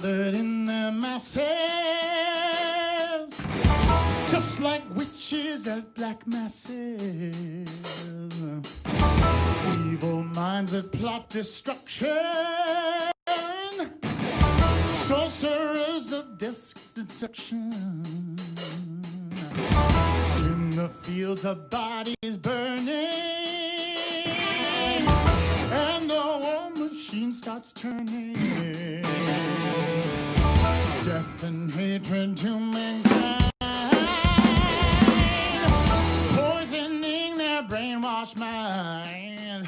gathered in their masses, just like witches at black masses. Evil minds that plot destruction, sorcerers of death's destruction. In the fields the bodies burning, and the war machine starts turning. Death and hatred to mankind, poisoning their brainwashed mind.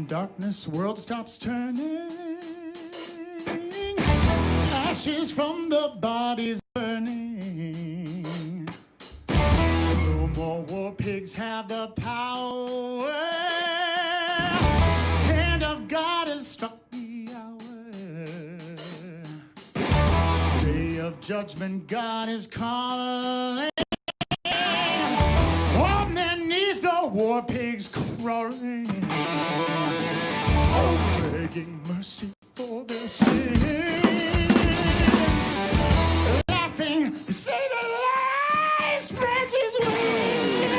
Darkness, world stops turning, ashes from the bodies burning. No more war pigs have the power. Hand of God has struck the hour. Day of judgment, God is calling. On their knees, the war pigs crawling, begging mercy for their sins. Laughing, say the lie spreads his wings.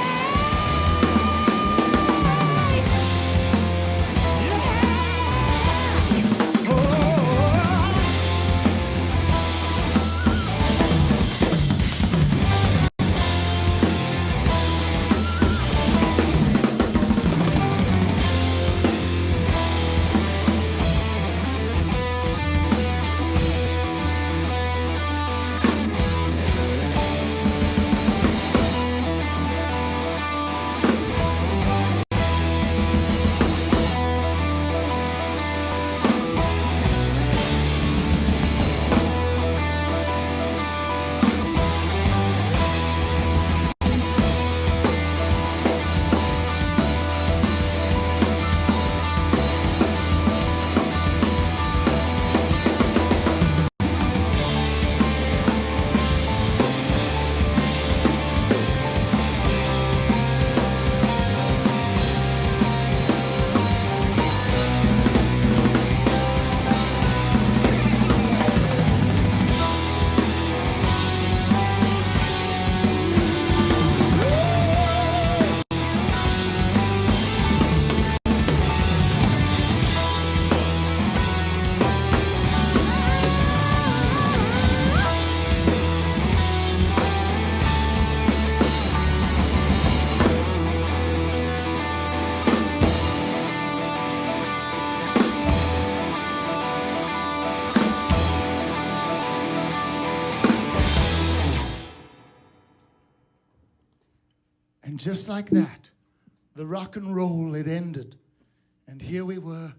just like that, the rock and roll, it ended. And here we were,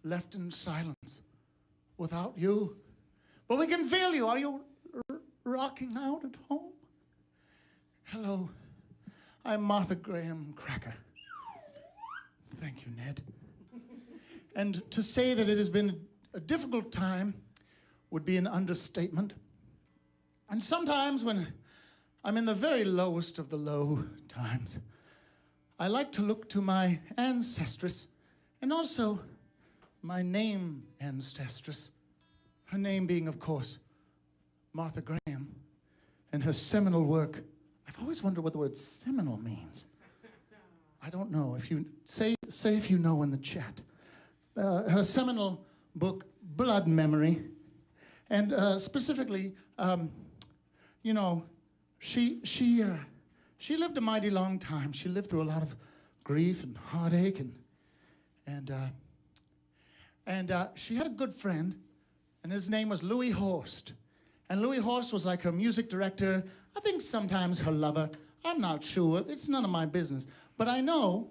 left in silence, without you. But we can feel you. Are you rocking out at home? Hello, I'm Martha Graham Cracker. Thank you, Ned. And to say that it has been a difficult time would be an understatement. And sometimes when I'm in the very lowest of the low times, I like to look to my ancestress and also my name ancestress. Her name being, of course, Martha Graham, and her seminal work. I've always wondered what the word seminal means. I don't know. If you say if you know in the chat. Her seminal book, Blood Memory, and specifically, you know, she lived a mighty long time. She lived through a lot of grief and heartache, and she had a good friend, and his name was Louis Horst. And Louis Horst was like her music director, I think sometimes her lover. I'm not sure. It's none of my business. But I know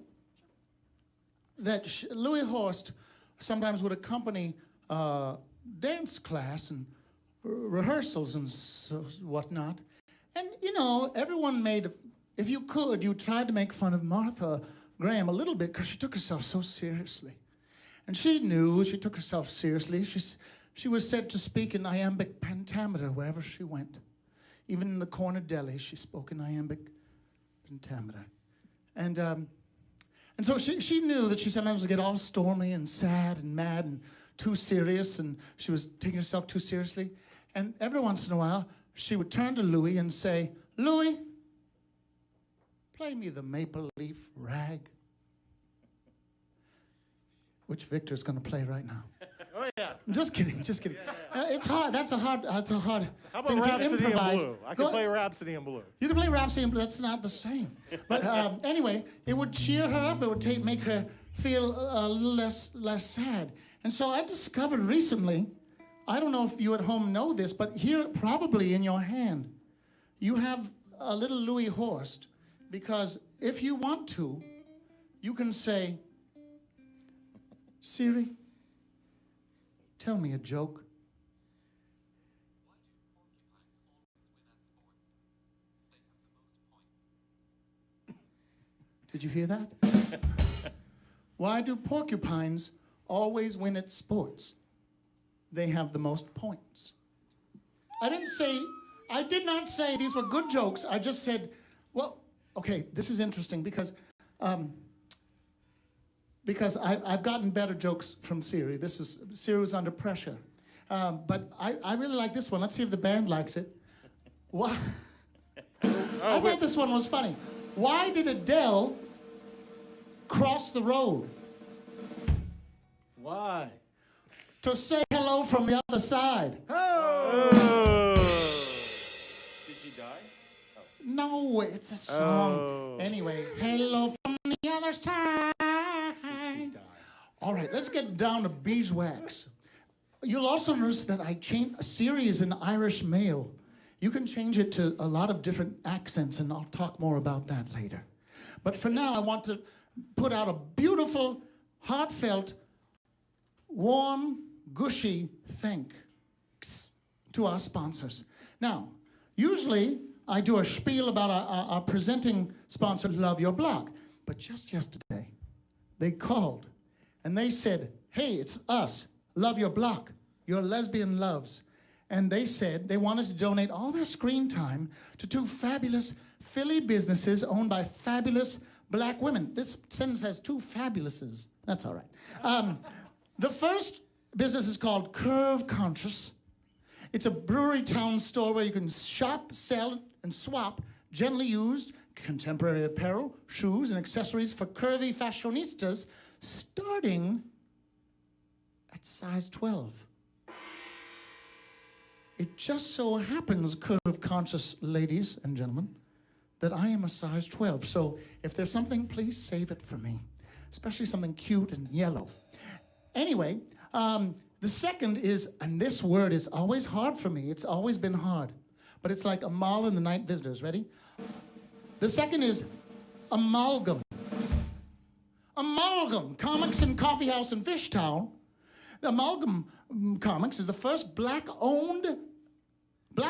that Louis Horst sometimes would accompany dance class and rehearsals and whatnot. And, you know, everyone made, if you could, you tried to make fun of Martha Graham a little bit because she took herself so seriously. And she knew she took herself seriously. She was said to speak in iambic pentameter wherever she went. Even in the corner deli, she spoke in iambic pentameter. And so she knew that she sometimes would get all stormy and sad and mad and too serious, and she was taking herself too seriously. And every once in a while, she would turn to Louis and say, Louis, play me the Maple Leaf Rag. Which Victor's going to play right now. Oh, yeah. Just kidding. It's hard. That's a hard How about thing to Rhapsody in improvise. Blue? I can play Rhapsody in Blue. You can play Rhapsody in Blue. That's not the same. But anyway, it would cheer her up. It would make her feel a little less sad. And so I discovered recently, I don't know if you at home know this, but here probably in your hand, you have a little Louis Horst, because if you want to, you can say, Siri, tell me a joke. Did you hear that? Why do porcupines always win at sports? They have the most points. I did not say these were good jokes. I just said, well, okay, this is interesting because I've gotten better jokes from Siri. Siri was under pressure. But I really like this one. Let's see if the band likes it. Why? I thought this one was funny. Why did Adele cross the road? Why? To say hello from the other side. Oh. Did she die? Oh. No, it's a song. Oh. Anyway, hello from the other side. All right, let's get down to beeswax. You'll also notice that I changed. Siri is an Irish male. You can change it to a lot of different accents, and I'll talk more about that later. But for now, I want to put out a beautiful, heartfelt, warm, gushy thanks to our sponsors. Now, usually I do a spiel about our presenting sponsor, Love Your Block. But just yesterday, they called and they said, hey, it's us, Love Your Block, your lesbian loves. And they said they wanted to donate all their screen time to two fabulous Philly businesses owned by fabulous black women. This sentence has two fabulouses. That's all right. The first business is called Curve Conscious. It's a brewery town store where you can shop, sell, and swap gently used contemporary apparel, shoes, and accessories for curvy fashionistas starting at size 12. It just so happens, Curve Conscious ladies and gentlemen, that I am a size 12. So if there's something, please save it for me, especially something cute and yellow. Anyway, the second is, and this word is always hard for me. It's always been hard. But it's like Amal and the Night Visitors. Ready? The second is Amalgam. Amalgam Comics and Coffee House in Fishtown. The Amalgam Comics is the first black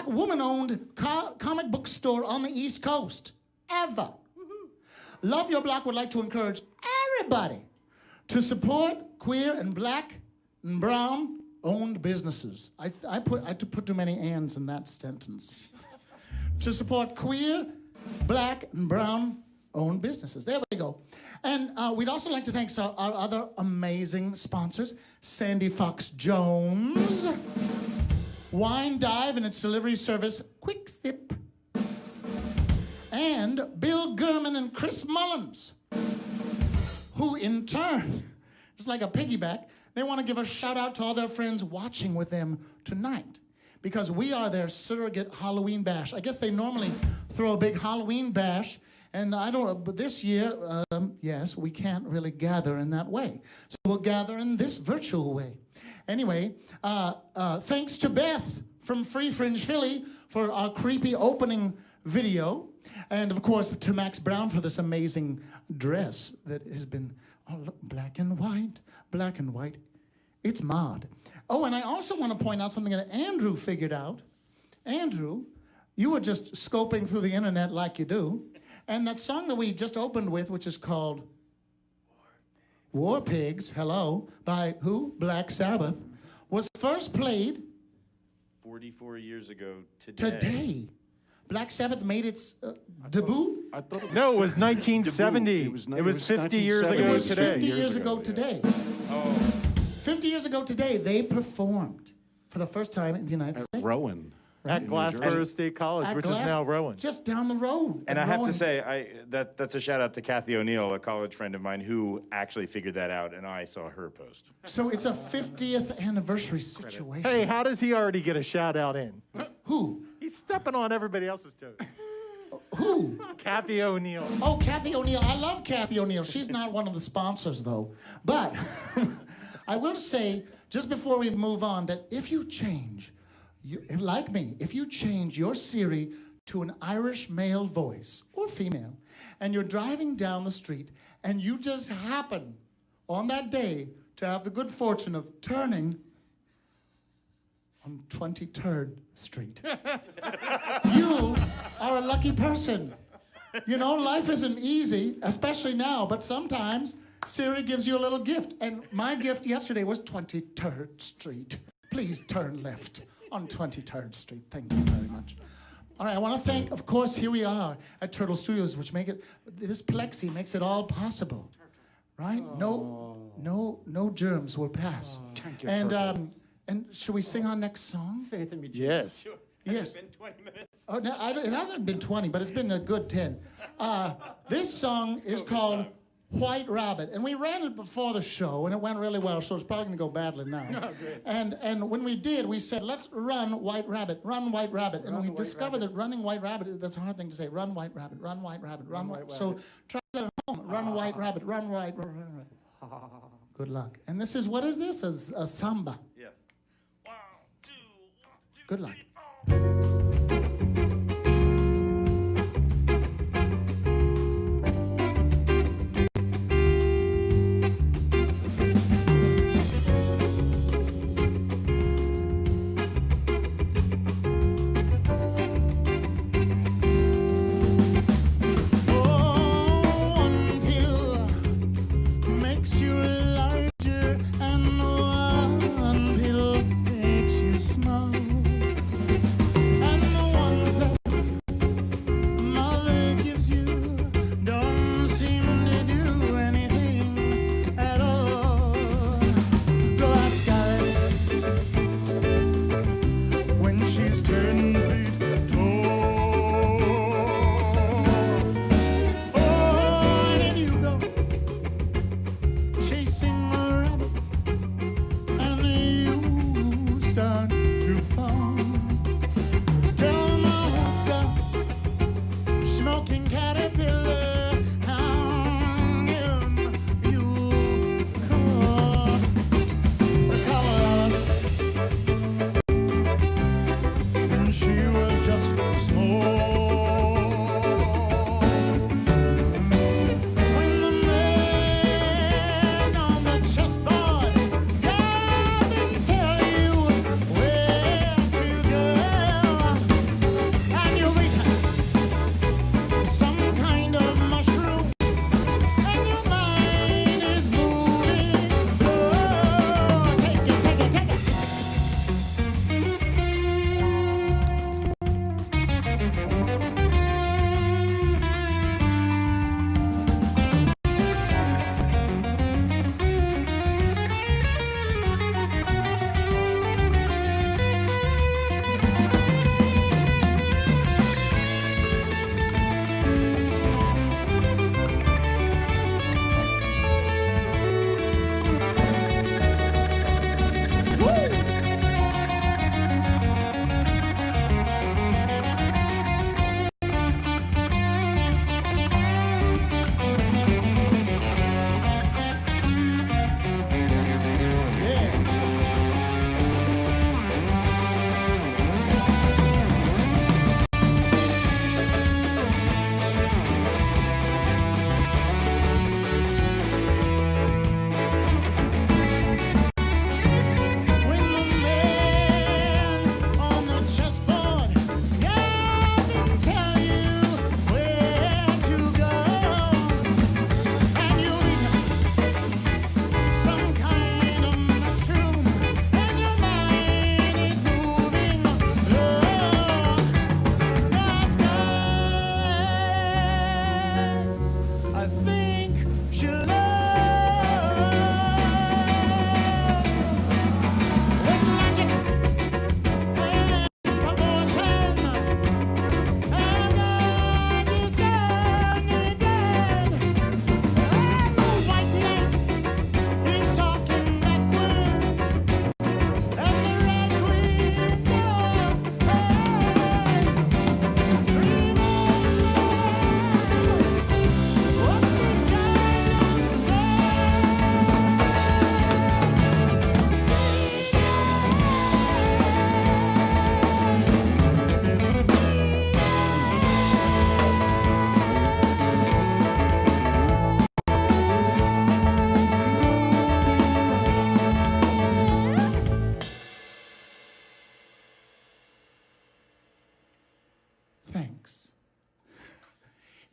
woman-owned comic book store on the East Coast, ever. Love Your Block would like to encourage everybody to support queer and black and brown-owned businesses. I put too many ands in that sentence. To support queer, black, and brown-owned businesses. There we go. And we'd also like to thank our other amazing sponsors, Sandy Fox Jones, Wine Dive and its delivery service, Quick Sip, and Bill Gurman and Chris Mullins, who in turn, it's like a piggyback, they want to give a shout out to all their friends watching with them tonight, because we are their surrogate Halloween bash. I guess they normally throw a big Halloween bash, and but this year, yes, we can't really gather in that way. So we'll gather in this virtual way. Anyway, thanks to Beth from Free Fringe Philly for our creepy opening video. And of course, to Max Brown for this amazing dress that has been black and white, black and white. It's mod. Oh, and I also want to point out something that Andrew figured out. Andrew, you were just scoping through the internet like you do. And that song that we just opened with, which is called War Pigs, hello, by who? Black Sabbath, was first played 44 years ago today. Today. Black Sabbath made its debut? No, it was 1970. It was 50 years ago It was today. 50 years ago today. Oh, 50 years ago today, they performed for the first time in the United States. Rowan. At Glassboro State College, At which is now Rowan. Just down the road. and in I have Rowan. to say, that's a shout out to Kathy O'Neill, a college friend of mine, who actually figured that out, and I saw her post. So it's a 50th anniversary situation. Hey, how does he already get a shout out in? Who? He's stepping on everybody else's toes. Who? Kathy O'Neill. Oh, Kathy O'Neill. I love Kathy O'Neill. She's not one of the sponsors, though. But I will say, just before we move on, that if you change, like me, if you change your Siri to an Irish male voice, or female, and you're driving down the street, and you just happen, on that day, to have the good fortune of turning on 23rd Street, you are a lucky person. You know, life isn't easy, especially now, but sometimes Siri gives you a little gift. And my gift yesterday was 23rd Street. Please turn left on 23rd Street. Thank you very much. All right, I want to thank, of course, here we are at Turtle Studios, which this plexi makes it all possible, right? No germs will pass. And should we sing our next song? Yes. Yes. It's been 20 minutes. Oh, no, it hasn't been 20, but it's been a good 10. This song is called White Rabbit, and we ran it before the show, and it went really well, so it's probably going to go badly now. Oh, great. And when we did, we said, let's run White Rabbit, and we discovered that running White Rabbit, that's a hard thing to say. Run White Rabbit, run White Rabbit, run White Rabbit. So try that at home. Run White Rabbit, run White Rabbit. Good luck. And this is, what is this? A samba. Yes. 1, 2, 1, 2. Good luck.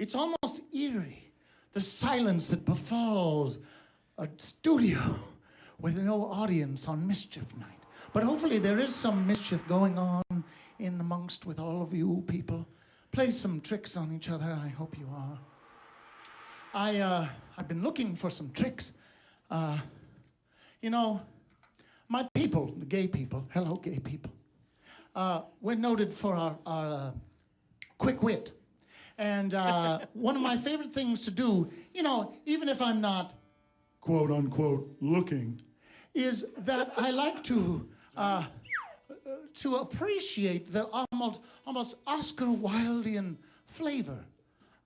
It's almost eerie, the silence that befalls a studio with no audience on mischief night. But hopefully there is some mischief going on in amongst with all of you people. Play some tricks on each other, I hope you are. I've been looking for some tricks. You know, my people, the gay people, hello gay people, we're noted for our quick wit. And one of my favorite things to do, you know, even if I'm not, quote unquote, looking, is that I like to appreciate the almost Oscar Wildean flavor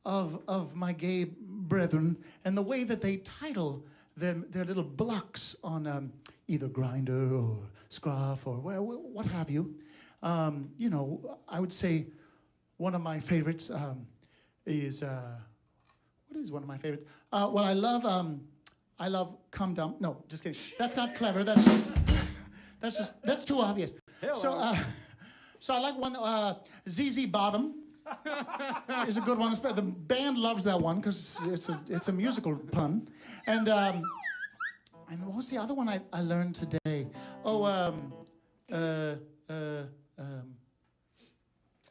of my gay brethren and the way that they title their little blocks on either Grindr or Scruff or what have you. You know, I would say one of my favorites is what is one of my favorites? Well, I love Come Down. No, just kidding. That's not clever. That's too obvious. Hello. So I like one. ZZ Bottom is a good one. The band loves that one because it's a musical pun. And what was the other one I learned today? Oh,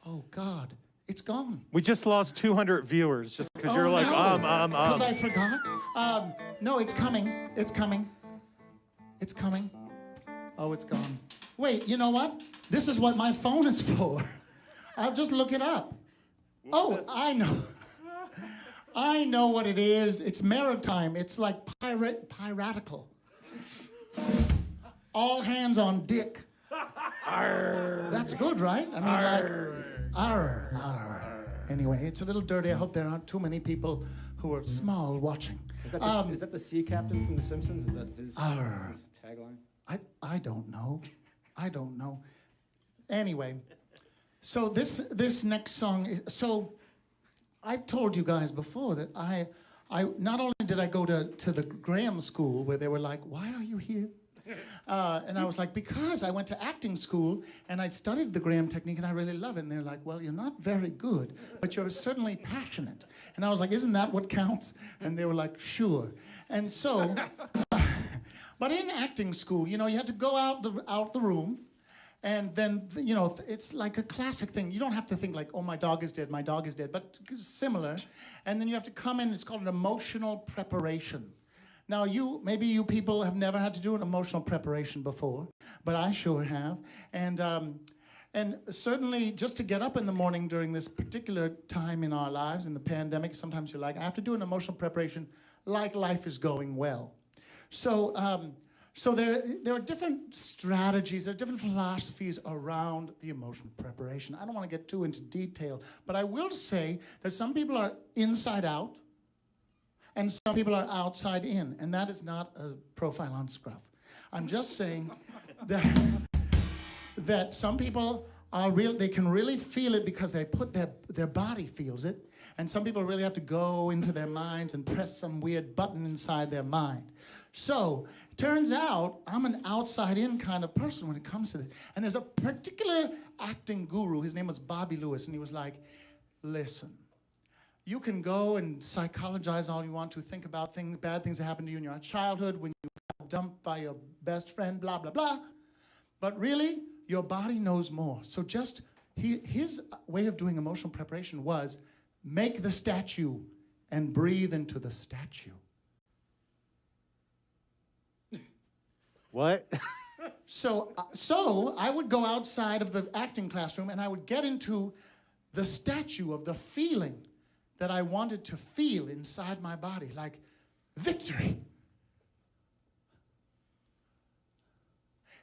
oh God, it's gone. We just lost 200 viewers just because you're like, Because I forgot? No, it's coming. It's coming. It's coming. Oh, it's gone. Wait, you know what? This is what my phone is for. I'll just look it up. I know. I know what it is. It's maritime. It's like piratical. All hands on dick. Arr. That's good, right? I mean, arr. Like, arr, arr. Anyway, it's a little dirty. I hope there aren't too many people who are small watching. Is that the sea captain from The Simpsons? Is that his tagline? I don't know. I don't know. Anyway, so this next song is, so I've told you guys before that I not only did I go to the Graham School where they were like, why are you here? And I was like, because I went to acting school and I studied the Graham technique and I really love it. And they're like, well, you're not very good, but you're certainly passionate. And I was like, isn't that what counts? And they were like, sure. And so, but in acting school, you know, you had to go out the room. And then, you know, it's like a classic thing. You don't have to think like, oh, my dog is dead, but similar. And then you have to come in, it's called an emotional preparation. Now, maybe you people have never had to do an emotional preparation before, but I sure have. And certainly just to get up in the morning during this particular time in our lives, in the pandemic, sometimes you're like, I have to do an emotional preparation like life is going well. So there are different strategies, there are different philosophies around the emotional preparation. I don't want to get too into detail, but I will say that some people are inside out, and some people are outside in, and that is not a profile on Scruff. I'm just saying that some people are they can really feel it because they put their body feels it, and some people really have to go into their minds and press some weird button inside their mind. So, it turns out I'm an outside-in kind of person when it comes to this. And there's a particular acting guru, his name was Bobby Lewis, and he was like, listen, you can go and psychologize all you want to, think about bad things that happened to you in your childhood, when you got dumped by your best friend, blah, blah, blah. But really, your body knows more. So just, his way of doing emotional preparation was, make the statue and breathe into the statue. What? So I would go outside of the acting classroom and I would get into the statue of the feeling that I wanted to feel inside my body, like victory.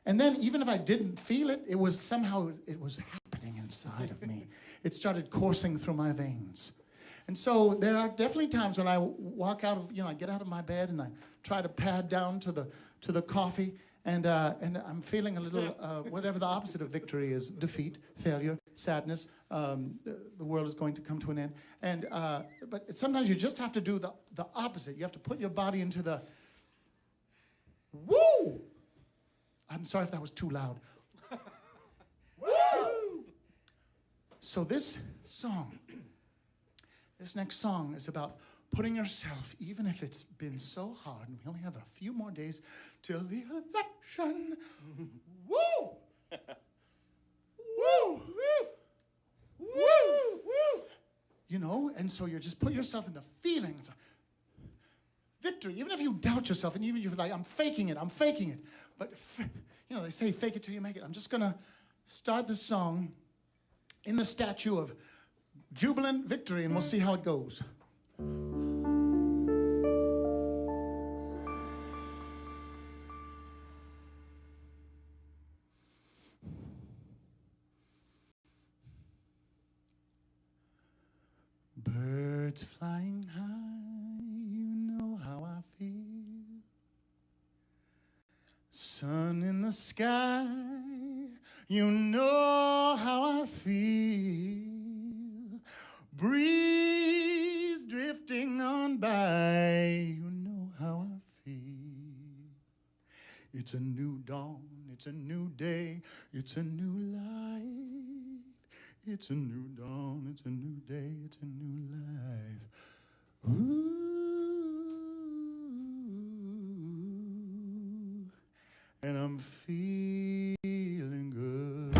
And then even if I didn't feel it, it was happening inside of me. It started coursing through my veins. And so there are definitely times when I walk out of, I get out of my bed and I try to pad down to the coffee, and I'm feeling a little, whatever the opposite of victory is, defeat, failure, sadness, the world is going to come to an end. But sometimes you just have to do the opposite. You have to put your body into the, woo! I'm sorry if that was too loud. Woo! So this song, This next song is about putting yourself, even if it's been so hard, and we only have a few more days till the election. Woo! Woo! Woo! You know, and so you just put yourself in the feeling of victory, even if you doubt yourself, and even if you're like, I'm faking it. But, you know, they say fake it till you make it. I'm just going to start this song in the statue of jubilant victory, and we'll see how it goes. Birds flying high, you know how I feel. Sun in the sky, you know how I feel. Breeze drifting on by, you know how I feel. It's a new dawn, it's a new day, it's a new life. It's a new dawn, it's a new day, it's a new life. Ooh, and I'm feeling good.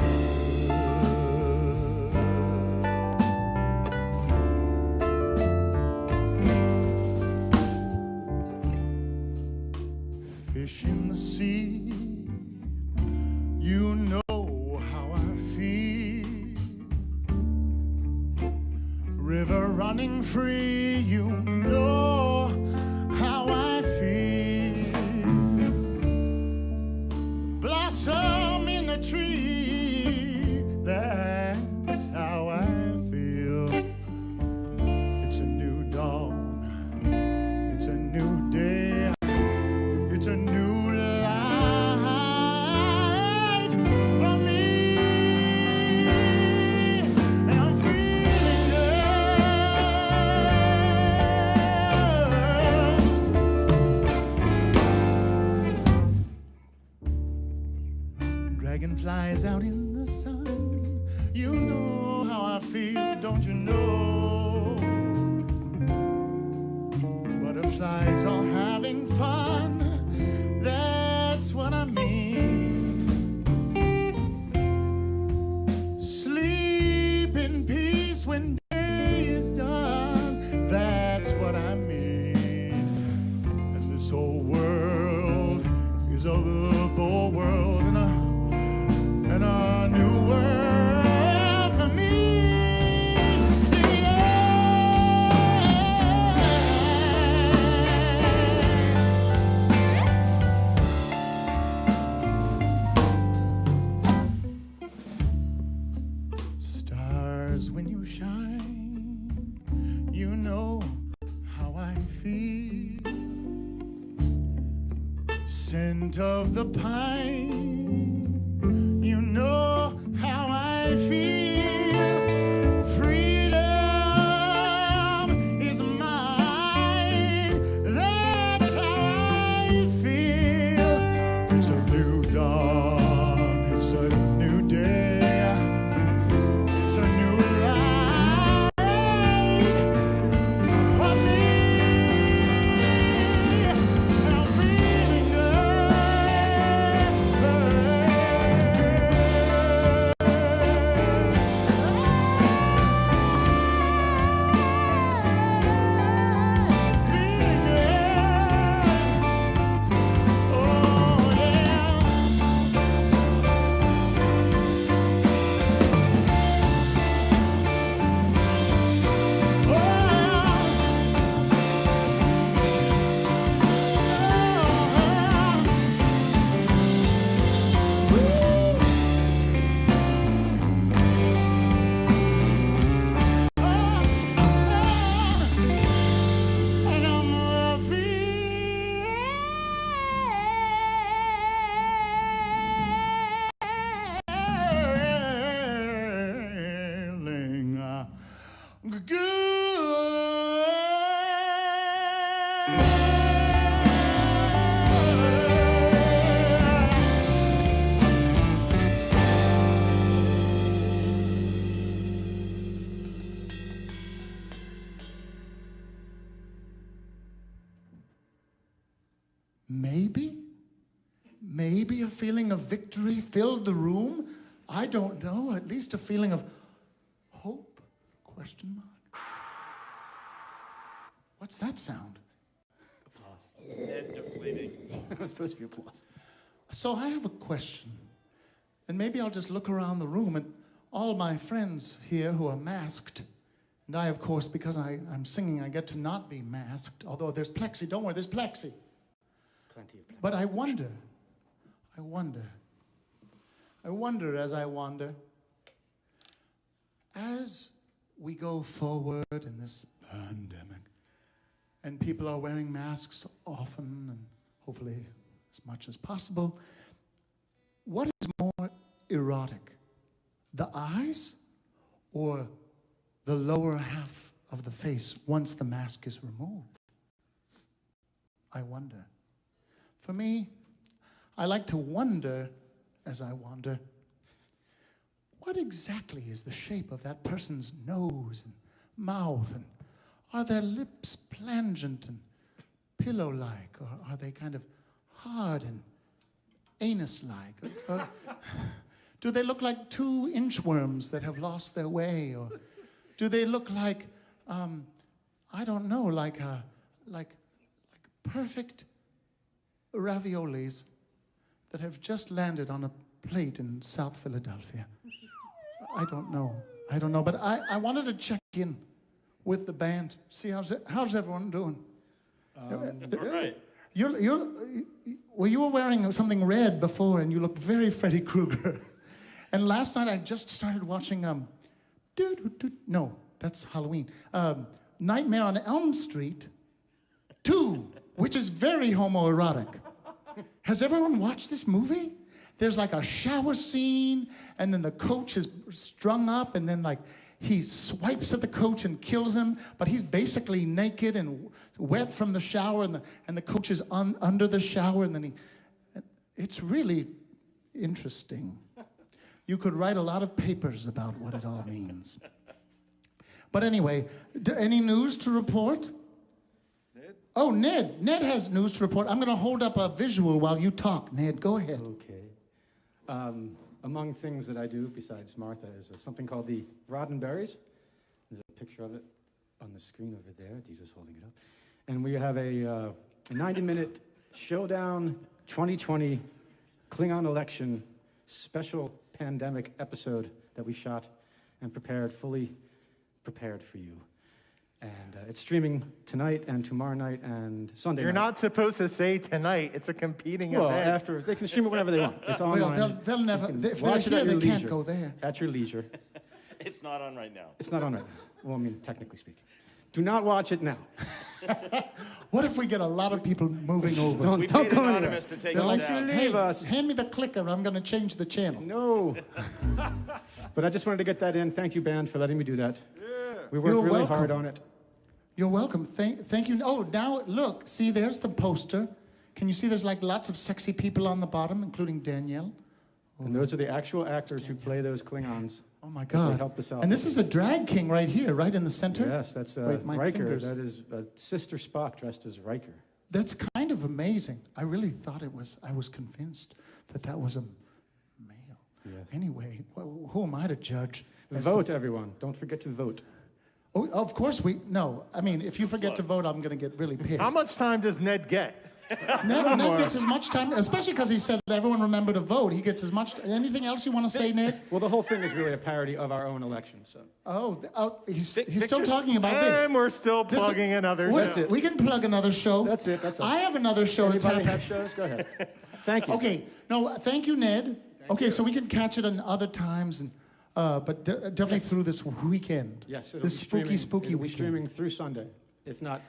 Fish in the sea, you know how I feel. River running free, you know how I feel. Blossom in the tree, that's how I feel. It's a new dawn, it's a new day, it's a new life for me. And I'm feeling good. Dragonflies out in the sun, you know how I feel, don't you know? Butterflies are having fun, that's what I mean. Sleep in peace when day is done, that's what I mean. And this whole world is a little world and a new world for me. Stars when you shine, you know how I feel. Scent of the pine, you know how I feel. Freedom is mine, that's how I feel. It's a new dawn, it's a new day, it's a new life for me. And I'm feeling maybe a feeling of victory filled the room. I don't know, at least a feeling of hope, question mark. What's that sound? That was supposed to be applause. So I have a question, and maybe I'll just look around the room and all my friends here who are masked, and I, of course, because I'm singing, I get to not be masked, although there's plexi. Don't worry, there's plexi. Plenty of plexi. But I wonder as I wander, as we go forward in this pandemic, and people are wearing masks often and hopefully as much as possible, what is more erotic, the eyes or the lower half of the face once the mask is removed? I wonder. For me, I like to wonder as I wander, what exactly is the shape of that person's nose and mouth, and are their lips plangent and pillow-like, or are they kind of hard and anus-like? Do they look like 2 inchworms that have lost their way, or do they look like, I don't know, like perfect raviolis that have just landed on a plate in South Philadelphia? I don't know, but I wanted to check in with the band. See, how's everyone doing? All right. Well, you were wearing something red before, and you looked very Freddy Krueger. And last night I just started watching, no, that's Halloween. Nightmare on Elm Street 2, which is very homoerotic. Has everyone watched this movie? There's like a shower scene, and then the coach is strung up, and then like he swipes at the coach and kills him, but he's basically naked and wet from the shower, and the coach is under the shower, and then it's really interesting. You could write a lot of papers about what it all means. But anyway, any news to report? Ned? Oh, Ned. Ned has news to report. I'm going to hold up a visual while you talk, Ned. Go ahead. Okay. Among things that I do besides Martha is something called the Roddenberries. There's a picture of it on the screen over there. Deidre's holding it up. And we have a 90-minute Showdown 2020 Klingon election special pandemic episode that we shot and fully prepared for you. And it's streaming tonight and tomorrow night and Sunday You're night. not supposed to say tonight. It's a competing Well, event. after they can stream it whenever they want. It's online. Well, they'll never. You can If they're watch it here, at they your can't leisure. go there. At your leisure. It's not on right now. It's not on right now. Well, I mean, technically speaking. Do not watch it now. What if we get a lot of people moving over? Don't We go paid anywhere. Anonymous to take They're it like, down. leave hey, us. hand me the clicker. I'm going to change the channel. No. But I just wanted to get that in. Thank you, band, for letting me do that. Yeah. We worked You're really welcome. hard on it. You're welcome. Thank you. Oh, now look. See, there's the poster. Can you see there's like lots of sexy people on the bottom, including Danielle? And those are the actual actors who play those Klingons. Oh my God. helped us out. And this is a drag king right here, right in the center? Yes, that's Wait, my Riker. fingers. That is Sister Spock dressed as Riker. That's kind of amazing. I really thought I was convinced that was a male. Yes. Anyway, who am I to judge? Vote, everyone. Don't forget to vote. Oh, of course no. I mean, if you forget to vote, I'm going to get really pissed. How much time does Ned get? Ned more. gets as much time, especially because he said everyone remember to vote. He gets as much. Anything else you want to say, Ned? Well, the whole thing is really a parody of our own election. So He's still talking about this. And we're still plugging in others. That's it. We can plug another show. That's it. That's all. I have another show that's Anybody happening. have shows? Go ahead. Thank you. Okay, no, thank you, Ned. So we can catch it on other times, and but definitely through this weekend. Yes. It'll This be streaming- spooky it'll be weekend. streaming through Sunday, if not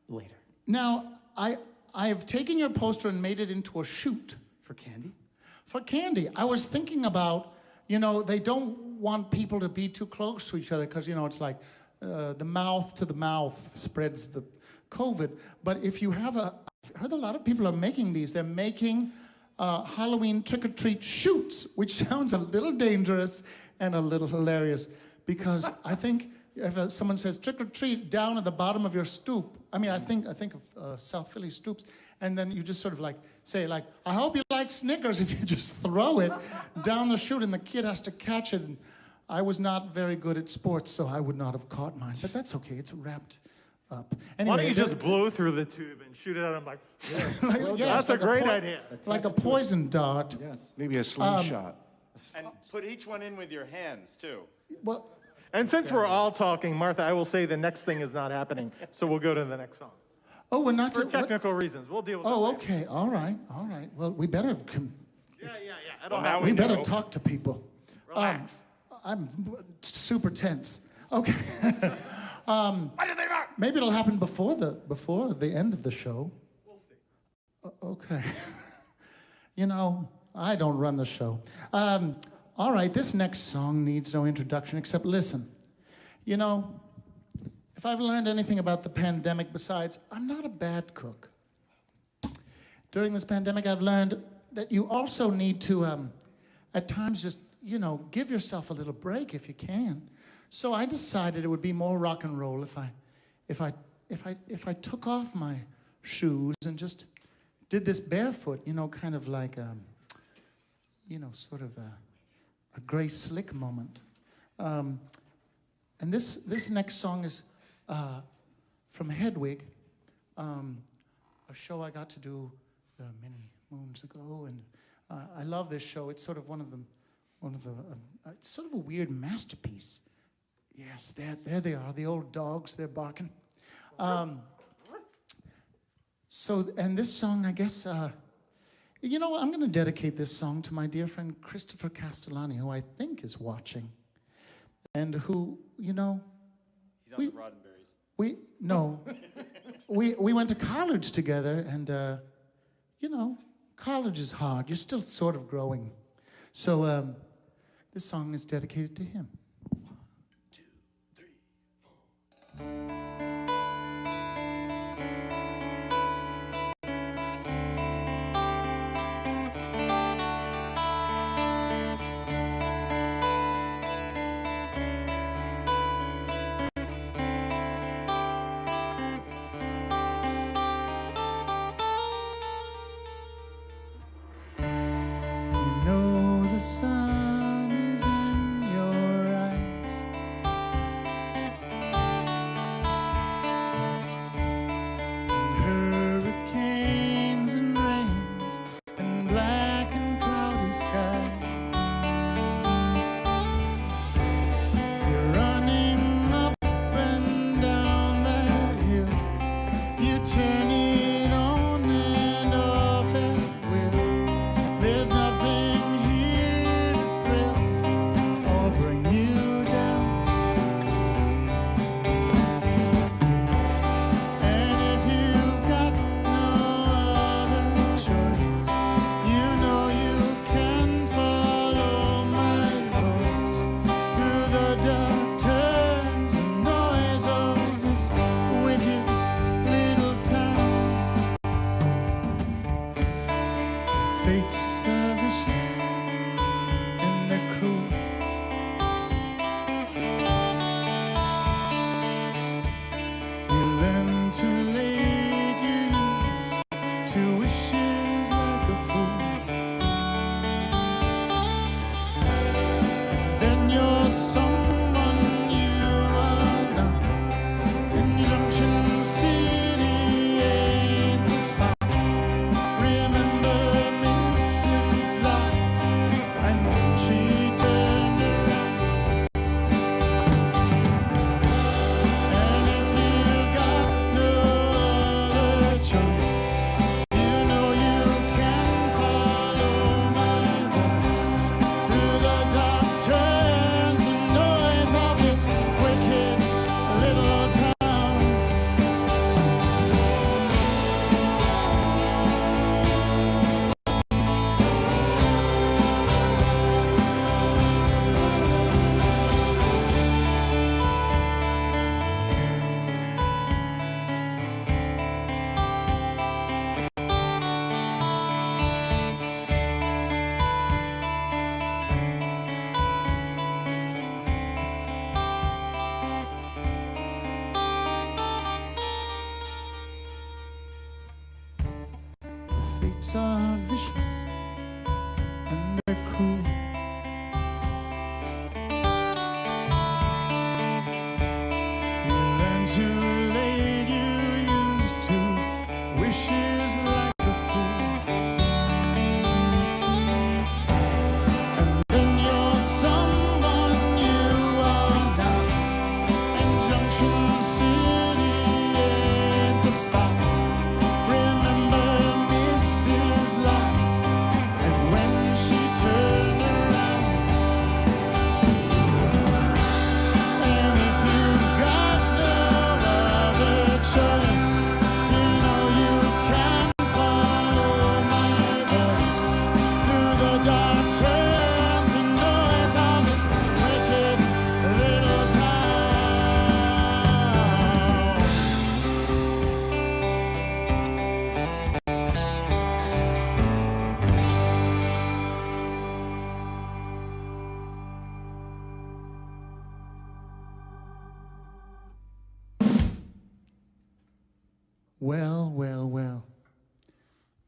later. Now, I have taken your poster and made it into a shoot For candy? for candy. I was thinking about, they don't want people to be too close to each other because, it's like the mouth to the mouth spreads the COVID. But if you have I've heard a lot of people are making these. They're making Halloween trick-or-treat shoots, which sounds a little dangerous and a little hilarious because I think if someone says trick or treat down at the bottom of your stoop. I mean, I think of South Philly stoops, and then you just sort of like say like, I hope you like Snickers. If you just throw it down the chute, and the kid has to catch it. And I was not very good at sports, so I would not have caught mine. But that's okay. It's wrapped up. Anyway, Why don't you just blow through the tube and shoot it out? I'm like, that's a like great idea. Like a poison dart. Yes. Maybe a slingshot. And put each one in with your hands, too. Well, And since we're all talking, Martha, I will say the next thing is not happening, so we'll go to the next song. oh, we're not For to- technical reasons, we'll deal with Oh, that later. okay. All right. All right. Well, we better Well, now we we better know. talk to people. Relax. I'm super tense. Okay. Why did they not? Maybe it'll happen before the end of the show. We'll see. Okay. You know, I don't run the show. All right, this next song needs no introduction except listen. You know, if I've learned anything about the pandemic besides, I'm not a bad cook. During this pandemic, I've learned that you also need to, at times, just, you know, give yourself a little break if you can. So I decided it would be more rock and roll if I took off my shoes and just did this barefoot, you know, kind of like, you know, sort of a Grace Slick moment. And this next song is from Hedwig, a show I got to do many moons ago, and I love this show. It's sort of one of the it's sort of a weird masterpiece. Yes, there they are, the old dogs. They're barking. So, and this song, I guess, you know, I'm going to dedicate this song to my dear friend Christopher Castellani, who I think is watching, and who, you know, He's on the Roddenberries. we went to college together, and you know, college is hard. You're still sort of growing. So this song is dedicated to him. 1, 2, 3, 4. You know the sun is in your fates are vicious and they're cruel. You learn too late, you used to wishes like a fool. And then you're someone you are not. In Junction City at the spot. Remember Mrs. Locke, and when she turned around. And if you've got no other choice, you know you can follow my voice through the dark turns and noise of this wicked little town. Well, well, well.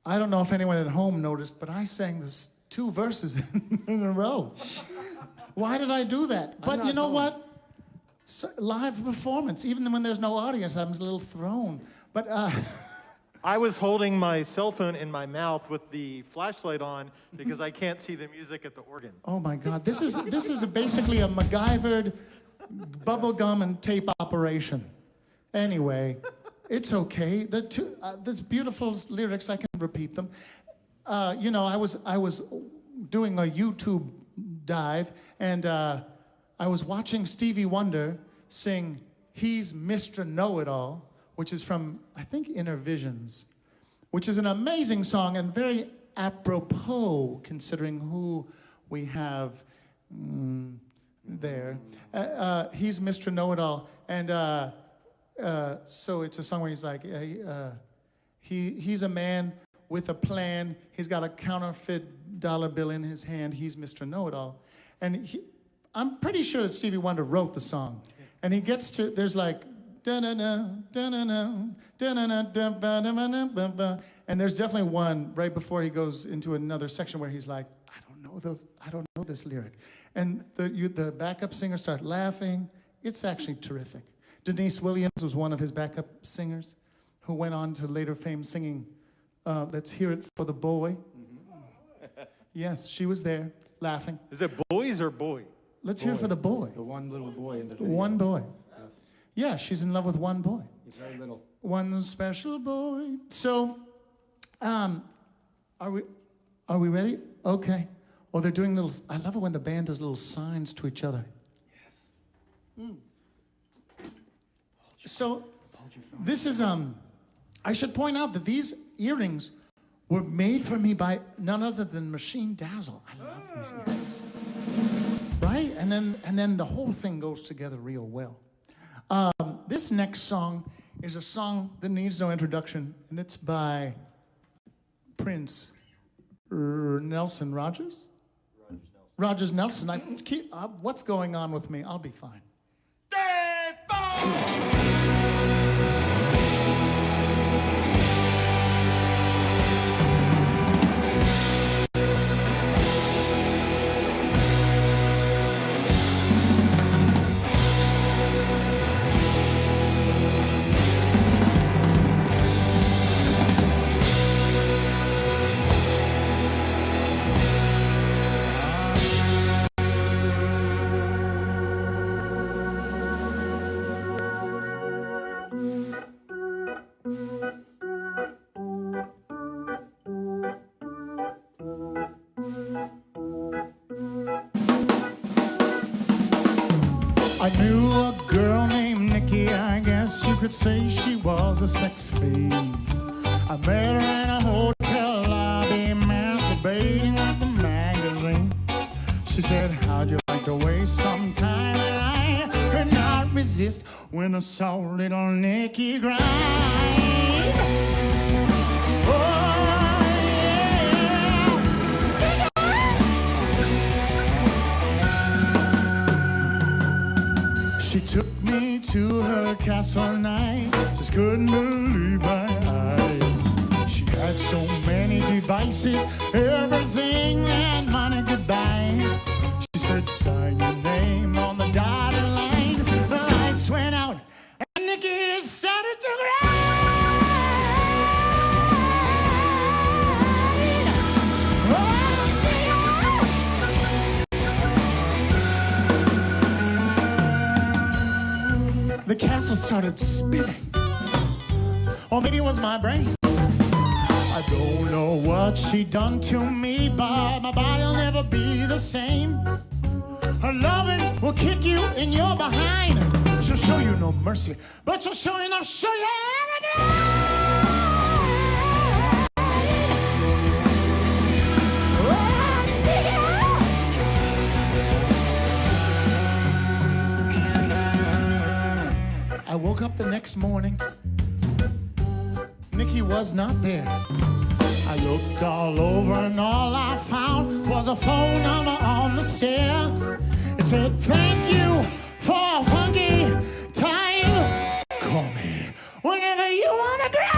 I don't know if anyone at home noticed, but I sang this 2 verses in a row. Why did I do that? But not you know home. what? Live performance, even when there's no audience, I'm a little thrown. But I was holding my cell phone in my mouth with the flashlight on because I can't see the music at the organ. oh my God, this is basically a MacGyvered bubblegum and tape operation. Anyway, it's okay. There's beautiful lyrics. I can repeat them. You know, I was doing a YouTube dive, and I was watching Stevie Wonder sing "He's Mr. Know-It-All," which is from, I think, Inner Visions, which is an amazing song and very apropos considering who we have there. He's Mr. Know-It-All, and so it's a song where he's like, he's a man with a plan. He's got a counterfeit dollar bill in his hand. He's Mr. Know-It-All. And I'm pretty sure that Stevie Wonder wrote the song. And he gets to, there's like, da-na-na, da-na-na, da-na-na, da-ba-da-ba-da-ba-ba. And there's definitely one right before he goes into another section where he's like, I don't know this lyric. And the backup singers start laughing. It's actually terrific. Denise Williams was one of his backup singers who went on to later fame singing Let's Hear It for the Boy. Yes, she was there laughing. Is it boys or boy? Let's hear it for the boy. The one little boy in the video. One boy. Yes. Yeah, she's in love with one boy. He's very little. One special boy. So, are we ready? Okay. Oh, they're doing little. I love it when the band does little signs to each other. Yes. So, this is I should point out that these earrings were made for me by none other than Machine Dazzle. I love these earrings. Right? And then the whole thing goes together real well. This next song is a song that needs no introduction, and it's by Prince Nelson Rogers? Rogers Nelson. What's going on with me? I'll be fine. I knew a girl named Nikki, I guess you could say she was a sex fiend. I met her in a hotel lobby, masturbating at the magazine. She said, how'd you like to waste some time? And I could not resist when I saw little Nikki grind. She took me to her castle night, just couldn't believe my eyes. She had so many devices, everything that money could buy. She said, sign your name on the dotted line. The lights went out and Nikki started to cry. The castle started spinning. Or maybe it was my brain. I don't know what she done to me, but my body'll never be the same. Her loving will kick you in your behind. She'll show you no mercy, but she'll show you enough, show you I woke up the next morning. Nikki was not there. I looked all over and all I found was a phone number on the stair. It said, thank you for a funky time. Call me whenever you want to drive.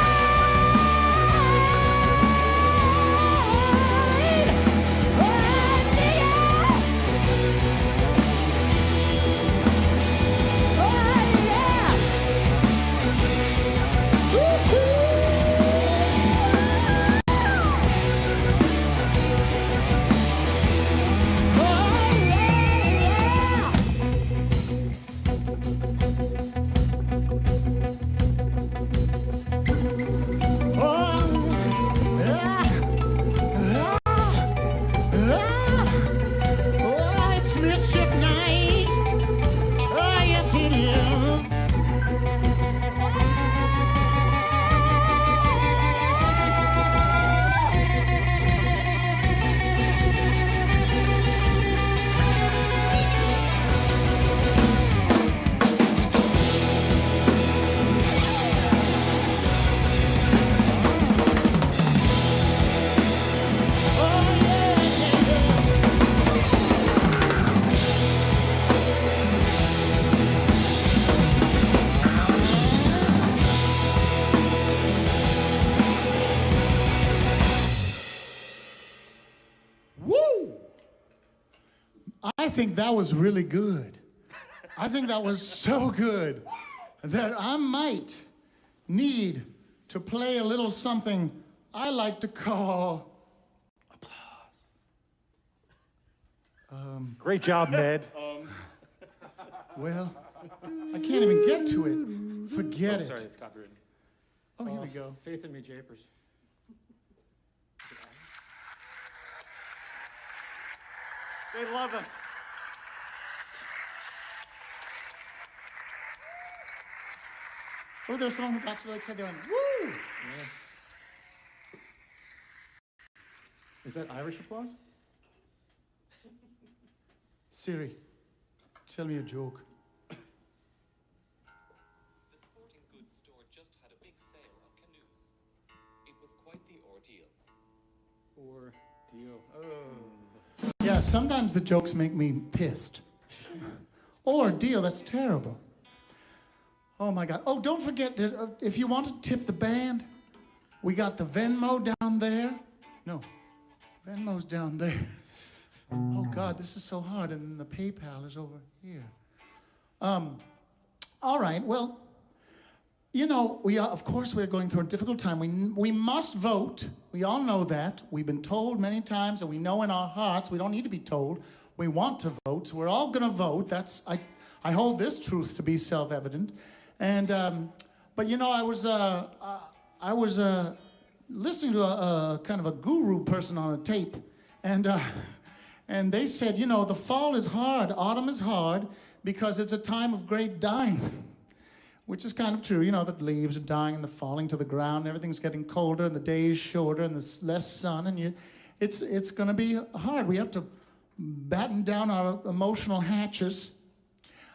I think that was really good. I think that was so good that I might need to play a little something I like to call applause. Great job, Ned. Well, I can't even get to it. Forget it. Sorry, it's copywritten. Oh, here we go. Faith in me, Japers. They love us. Oh, there's someone who got really excited. They went, woo! Yeah. Is that Irish applause? Siri, tell me a joke. The sporting goods store just had a big sale on canoes. It was quite the ordeal. Ordeal. Oh. Yeah, sometimes the jokes make me pissed. Ordeal, that's terrible. Oh my God. Oh, don't forget, if you want to tip the band, we got the Venmo down there. No, Venmo's down there. Oh God, this is so hard. And then the PayPal is over here. All right, well, you know, of course we're going through a difficult time. We must vote. We all know that. We've been told many times, and we know in our hearts, we don't need to be told. We want to vote, so we're all going to vote. I hold this truth to be self-evident. And, but you know, I was listening to a kind of a guru person on a tape, and they said, you know, the fall is hard, autumn is hard, because it's a time of great dying, which is kind of true. You know, the leaves are dying and they're falling to the ground, and everything's getting colder, and the day is shorter, and there's less sun, and it's going to be hard. We have to batten down our emotional hatches,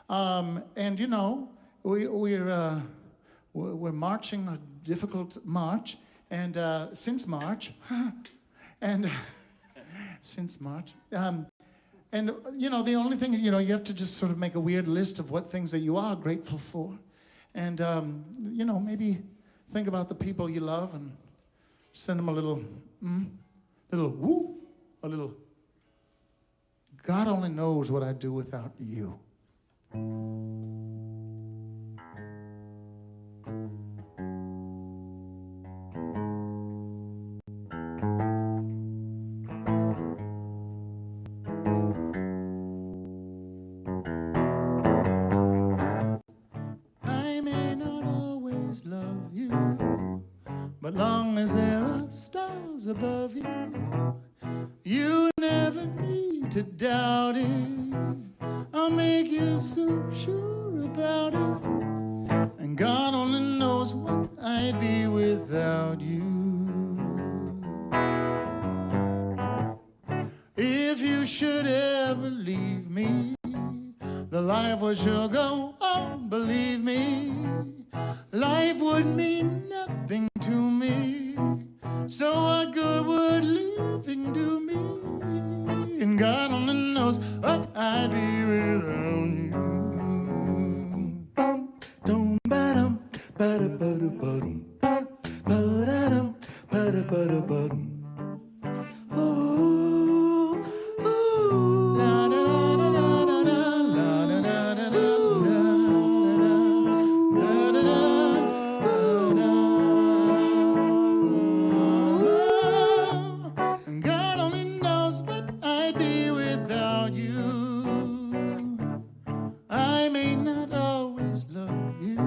and you know, we're marching a difficult march, and since March, and since March, and you know, the only thing, you know, you have to just sort of make a weird list of what things that you are grateful for, and you know, maybe think about the people you love and Send them a little, little woo, a little. God only knows what I'd do without you. I may not always love you, but long as there are stars above you, you never need to doubt it. I'll make you so sure about it. And God only knows what I'd be without you. If you should ever leave me, the life would sure go on, believe me. Life would mean nothing to me. So what good would living do me? And God only knows what I'd be without you. Bum, dum, ba-dum, ba-da-ba-da-ba-dum, bum, ba-da-dum, ba-da-ba-da-ba-dum. Ooh, ooh. La-da-da-da-da-da, la-da-da-da-da-da, la-da-da-da-da. And God only knows what I'd be without you. I may not always love you,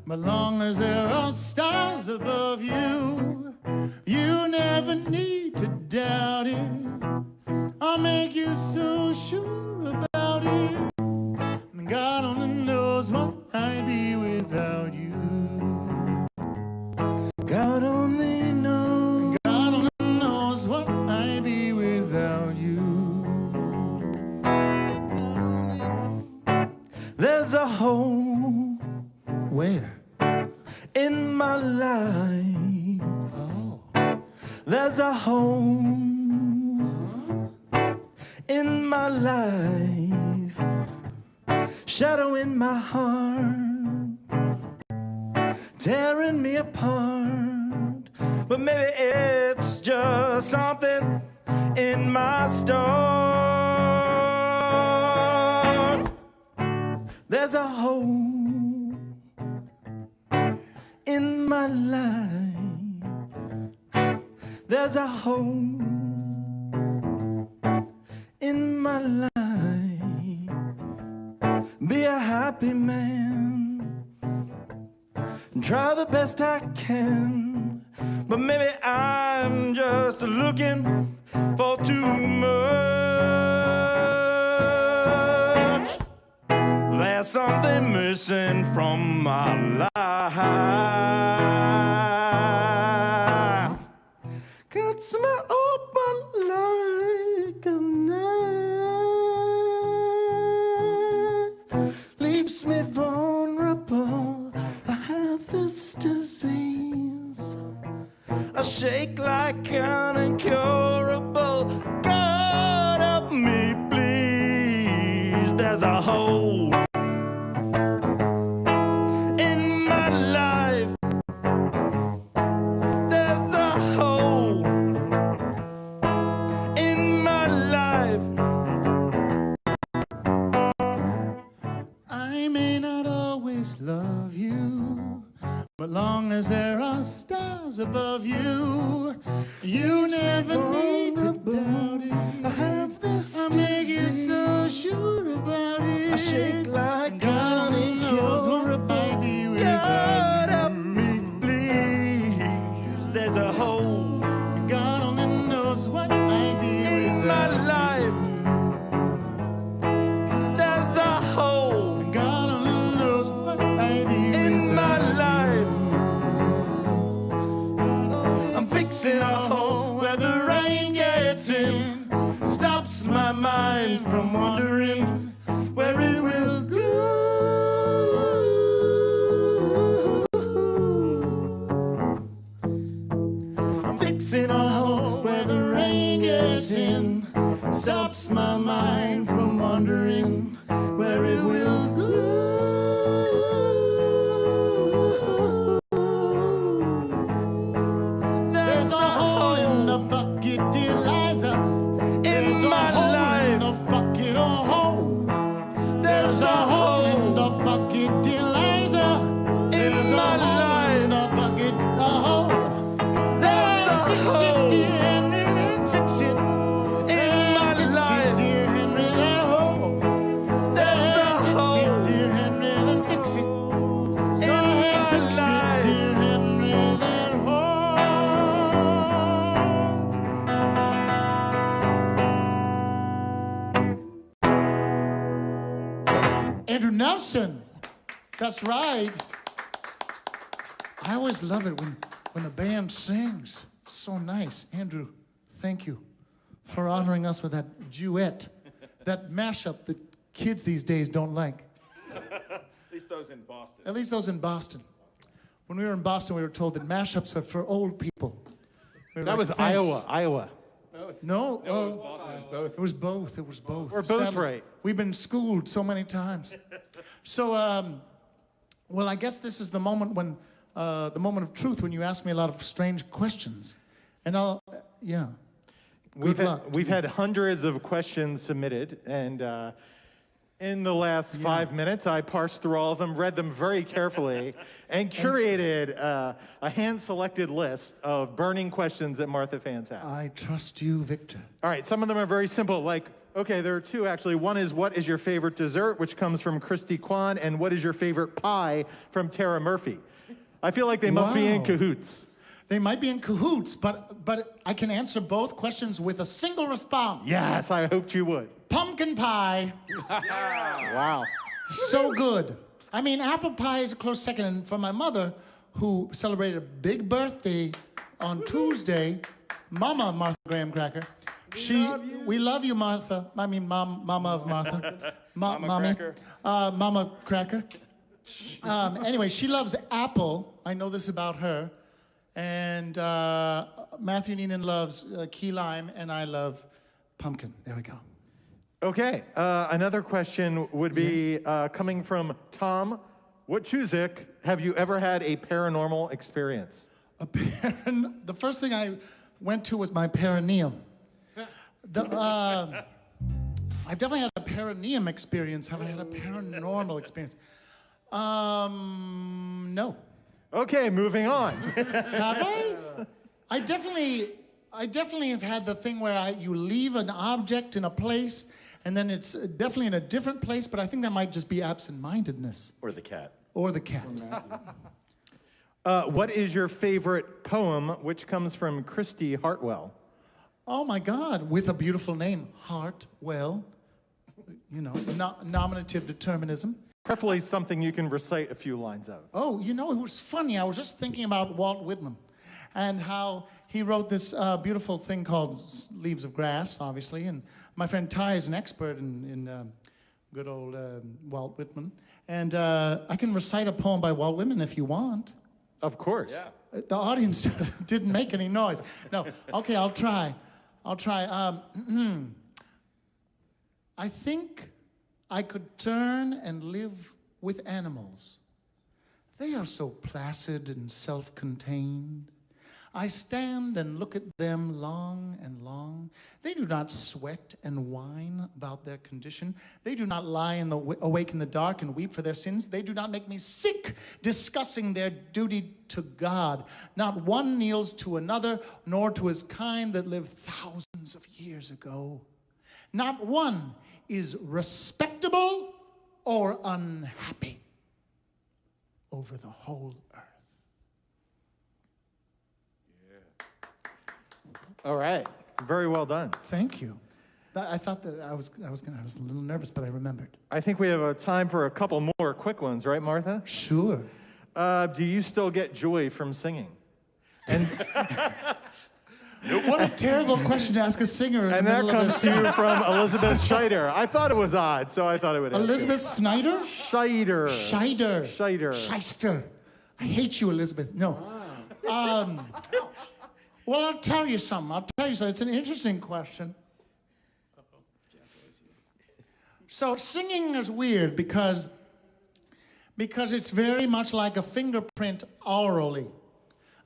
but long as there are stars above you, you never need to doubt it. I'll make you so sure about it. And God only knows what I'd be without you. God only knows. God only knows what I'd be without you. There's a hole Where? in my life. Oh. There's a hole in my life. Shadow in my heart, tearing me apart. But maybe it's just something in my stars. There's a hole in my life. There's a hole in my life. Be a happy man, try the best I can, but maybe I'm just looking for too much. There's something missing from my life. Cuts me open like a knife, leaves me vulnerable. I have this disease, I shake like an incurable. God help me, please. There's a hole in my life. There's a hole in my life. I may not always love you, but long as there are stars above you, you never need to doubt it. I have this I'll make you so sure about it. I shake like God an only knows what incurable. I'd be God without help you. me, please. There's a hole God only knows what I'd be in my without life. There's a hole you. God only knows what I'd be in my without life. you. I'm fixing a hole where the rain gets in, stops my mind from wandering where it will go. Andrew Nelson. That's right. I always love it when the band sings. It's so nice. Andrew, thank you for honoring us with that duet, that mashup that kids these days don't like. At least those in Boston. At least those in Boston. When we were in Boston, we were told that mashups are for old people. We were That like, was "Thanks." Iowa. No, Both. it was both. It was both. We're both Sadly, right. We've been schooled so many times. So, well, I guess this is the moment when, the moment of truth when you ask me a lot of strange questions. And yeah. Good luck. We've had hundreds of questions submitted, and in the last 5 minutes, I parsed through all of them, read them very carefully, and curated a hand-selected list of burning questions that Martha fans have. I trust you, Victor. All right, some of them are very simple, like, okay, there are two actually. One is, what is your favorite dessert, which comes from Christy Kwan, and what is your favorite pie from Tara Murphy? I feel like they must be in Wow. cahoots. They might be in cahoots, but I can answer both questions with a single response. Yes, I hoped you would. Pumpkin pie. Wow. So good. I mean, apple pie is a close second. And for my mother, who celebrated a big birthday on Tuesday, Mama Martha Graham Cracker. We love you, Martha. I mean, Mama of Martha. Mama Mommy. Cracker. Mama Cracker. Anyway, she loves apple. I know this about her. And Matthew Neenan loves key lime, and I love pumpkin. There we go. Okay, another question would be coming from Tom. What Chuzik have you ever had a paranormal experience? The first thing I went to was my perineum. I've definitely had a perineum experience. Have I had a paranormal experience? No. Okay, moving on. Have I? I definitely have had the thing where you leave an object in a place, and then it's definitely in a different place, but I think that might just be absent-mindedness. Or the cat. Or the cat. What is your favorite poem, which comes from Christy Hartwell? Oh my God, with a beautiful name, Hartwell. You know, nominative determinism. Preferably something you can recite a few lines of. Oh, you know, it was funny. I was just thinking about Walt Whitman and how he wrote this beautiful thing called Leaves of Grass, obviously. And my friend Ty is an expert in good old Walt Whitman. And I can recite a poem by Walt Whitman if you want. Of course. Yeah. The audience didn't make any noise. No, okay, I'll try. I think I could turn and live with animals. They are so placid and self-contained. I stand and look at them long and long. They do not sweat and whine about their condition. They do not lie awake in the dark and weep for their sins. They do not make me sick discussing their duty to God. Not one kneels to another, nor to his kind that lived thousands of years ago. Not one is respectable or unhappy over the whole earth. All right. Very well done. Thank you. I thought that I was a little nervous, but I remembered. I think we have time for a couple more quick ones, right, Martha? Sure. Do you still get joy from singing? And What a terrible question to ask a singer in the that middle of comes to you from Elizabeth Scheider. I thought it was odd, so I thought it would ask you. Elizabeth Snyder? Scheider. Scheider. Shyster. I hate you, Elizabeth. No. Well, I'll tell you something. It's an interesting question. So singing is weird because it's very much like a fingerprint orally,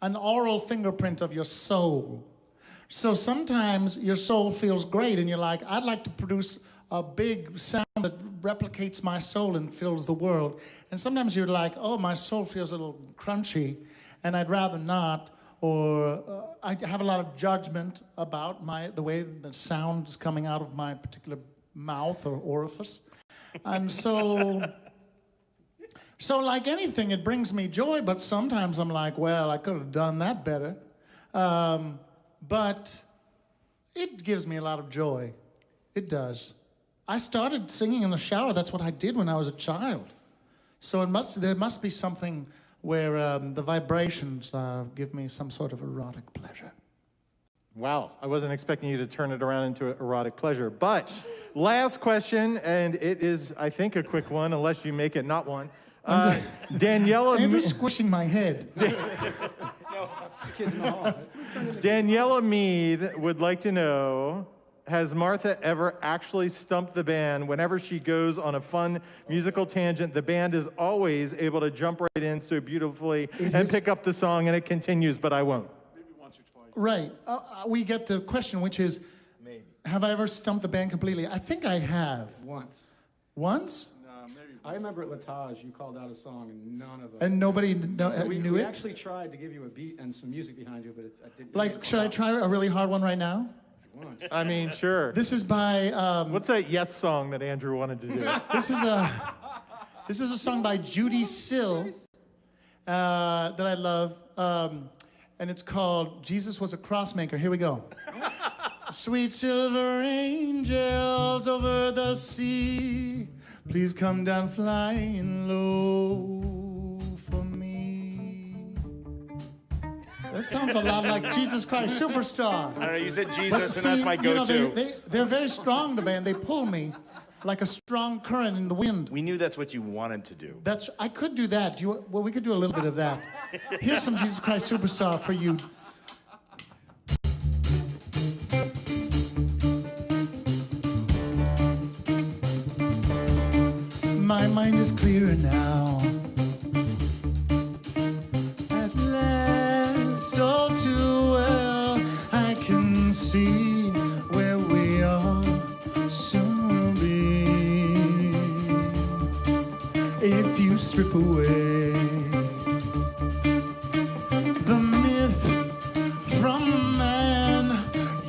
an oral fingerprint of your soul. So sometimes your soul feels great and you're like, I'd like to produce a big sound that replicates my soul and fills the world. And sometimes you're like, oh, my soul feels a little crunchy and I'd rather not. Or I have a lot of judgment about the way the sound is coming out of my particular mouth or orifice. And so like anything, it brings me joy, but sometimes I'm like, well, I could have done that better. But it gives me a lot of joy. It does. I started singing in the shower. That's what I did when I was a child. So there must be something where the vibrations give me some sort of erotic pleasure. Wow, I wasn't expecting you to turn it around into erotic pleasure. But last question, and it is, I think, a quick one, unless you make it not one. Daniela... Andrew's squishing my head. Daniela Mead would like to know, has Martha ever actually stumped the band? Whenever she goes on a fun musical tangent, the band is always able to jump right in so beautifully and pick up the song, and it continues, but I won't. Right. We get the question, which is, have I ever stumped the band completely? I think I have. Once. Once? I remember at Latage, you called out a song and none of us. And nobody we knew it? We actually tried to give you a beat and some music behind you, but I didn't. Like, should I try a really hard one right now? I mean, sure. This is by... What's that Yes song that Andrew wanted to do? This is a song by Judy Sill that I love, and it's called Jesus Was a Crossmaker. Here we go. Sweet silver angels over the sea, please come down flying low for me. That sounds a lot like Jesus Christ Superstar. I don't know, you said But Jesus, see, and that's my go-to. they're very strong, the band. They pull me like a strong current in the wind. We knew that's what you wanted to do. I could do that. Well, we could do a little bit of that. Here's some Jesus Christ Superstar for you. My mind is clearer now. At last, all too well, I can see where we are soon will be. If you strip away the myth from man,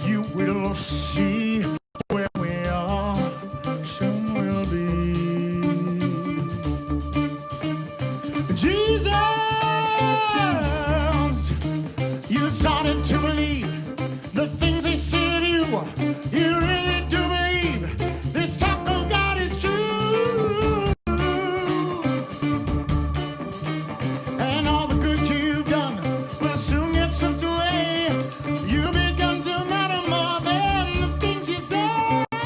you will see where we are soon will be. Jesus, you started to believe the things they say of you. You really do believe this talk of God is true. And all the good you've done will soon get stripped away. You begun to matter more than the things you say.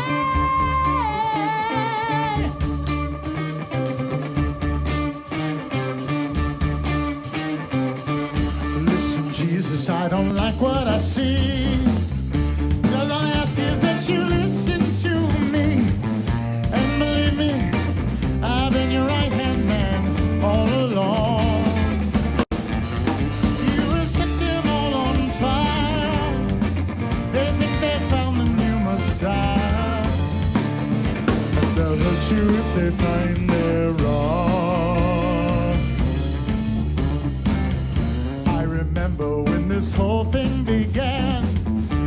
Listen, Jesus, I don't like what I see. All I ask is that you listen to me. And believe me, I've been your right-hand man all along. You have set them all on fire. They think they found the new Messiah. They'll hurt you if they find they're wrong. I remember when this whole thing began.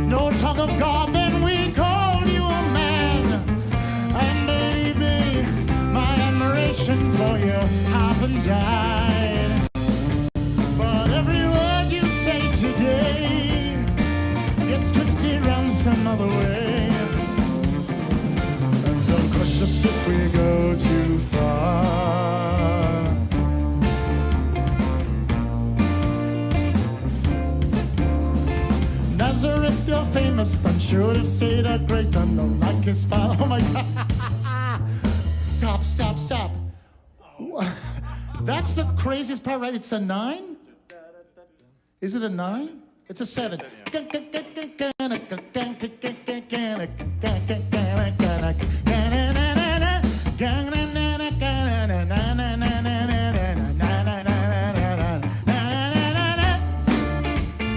No talk of God, then we called you a man. And believe me, my admiration for you hasn't died. But every word you say today gets twisted around some other way. And don't crush us if we go too far. Nazareth, your famous son, should have stayed a great time, don't like his father. Oh my God. Stop, stop, stop. That's the craziest part, right? It's a 9? Is it a 9? It's a 7.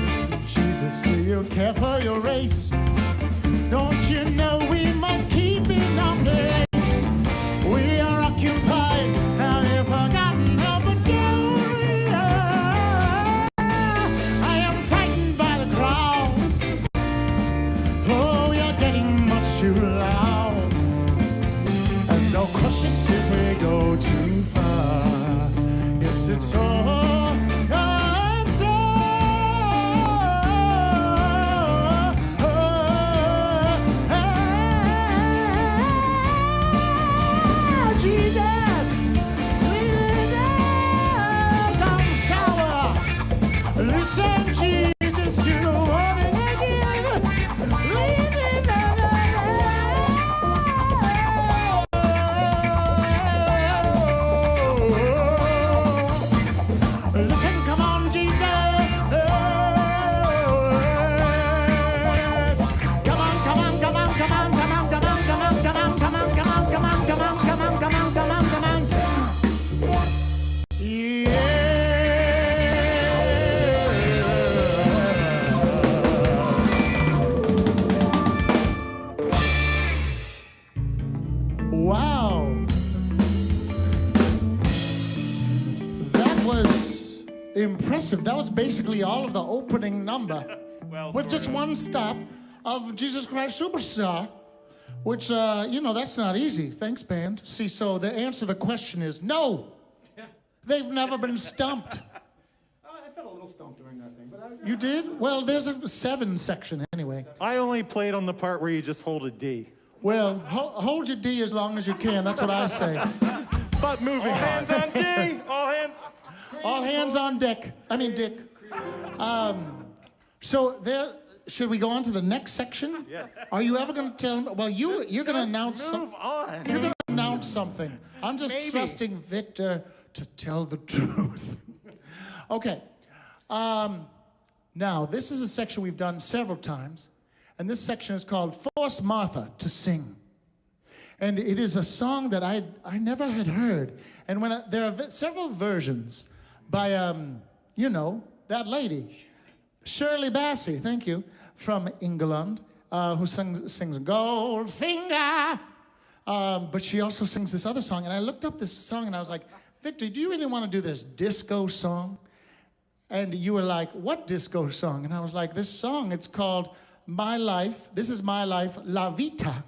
Listen, Jesus, do you care for your race? Don't you know we must keep in our place? We are occupied, have you forgotten how but don't realize? I am frightened by the crowds. Oh, we are getting much too loud. And don't crush us if we go too far. Yes, it's all. impressive. That was basically all of the opening number. Well, with sort just of. one stop of Jesus Christ Superstar, which, that's not easy. Thanks, band. See, so the answer to the question is no. They've never been stumped. I felt a little stumped during that thing, but You did? Well, there's a 7 section anyway. I only played on the part where you just hold a D. Well, hold your D as long as you can. That's what I say. But moving All on. hands on D. All hands. All hands on deck. I mean, Dick. So there, should we go on to the next section? Yes. Are you ever going to tell? Well, you're going to announce Move on. You're going to announce something. I'm just Maybe. trusting Victor to tell the truth. Okay. Now, this is a section we've done several times, and this section is called Force Martha to Sing. And it is a song that I never had heard. And when there are several versions by, that lady, Shirley Bassey, thank you, from England, who sings Goldfinger. But she also sings this other song. And I looked up this song and I was like, Victor, do you really want to do this disco song? And you were like, what disco song? And I was like, this song, it's called My Life. This is My Life, La Vita.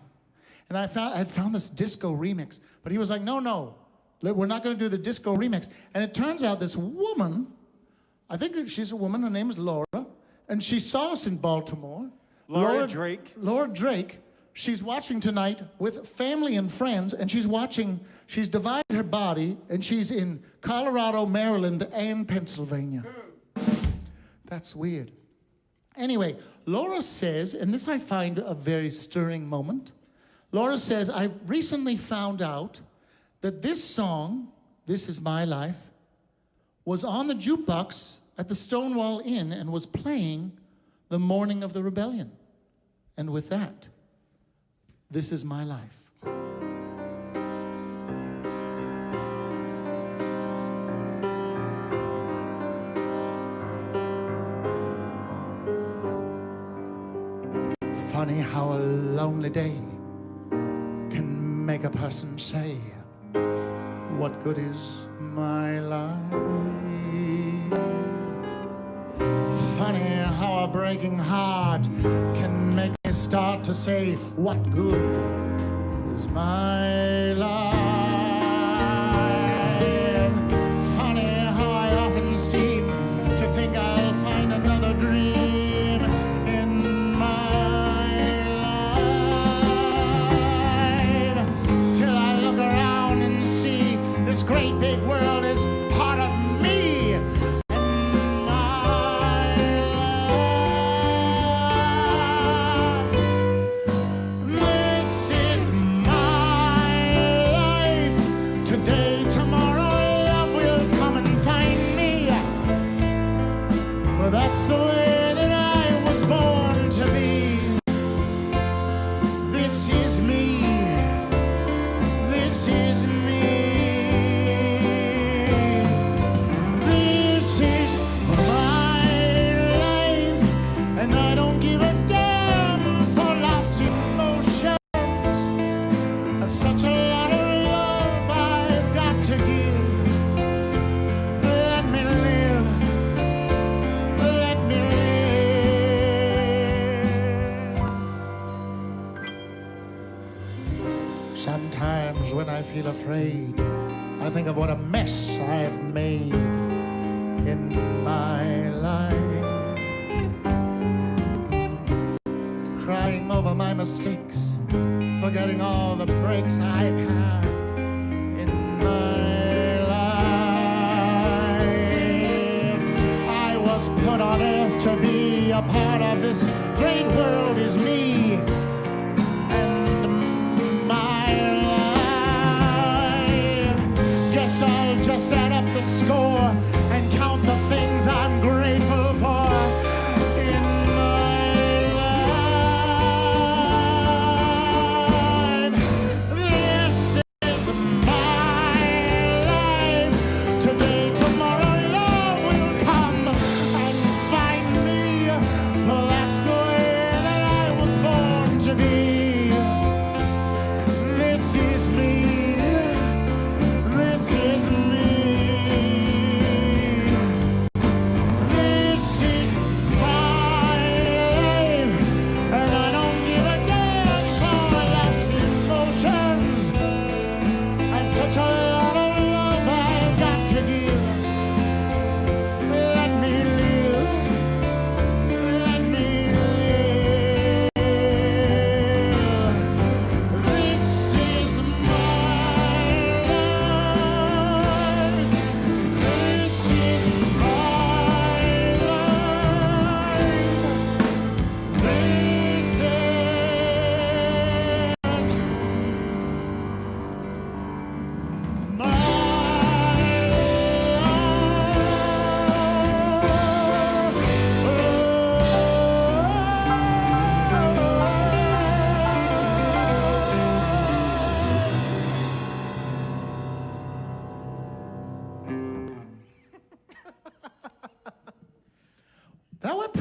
And I had found this disco remix. But he was like, no, we're not going to do the disco remix. And it turns out this woman, I think she's a woman, her name is Laura, and she saw us in Baltimore. Laura Drake. Laura Drake. She's watching tonight with family and friends, and she's divided her body, and she's in Colorado, Maryland, and Pennsylvania. That's weird. Anyway, Laura says, and this I find a very stirring moment, Laura says, I've recently found out that this song, This Is My Life, was on the jukebox at the Stonewall Inn and was playing the morning of the rebellion. And with that, This Is My Life. Funny how a lonely day can make a person say, what good is my life? Funny how a breaking heart can make me start to say, what good is my life? Funny how I often seem to think I'll find another dream in my life, till I look around and see this great big world is part of me. That's the way that I was born to be. This is me. This is me. This is my life, and I don't give a damn for lost emotions. I've such a lot of love I've got to give. Let me live. Sometimes when I feel afraid, I think of what a mess I've made in my life. Crying over my mistakes, forgetting all the breaks I've had in my life. I was put on earth to be a part of this great world is me. I'll just add up the score and count the things I'm grateful for in my life. This is my life. Today, tomorrow, love will come and find me, for that's the way that I was born to be. This is me. This is me.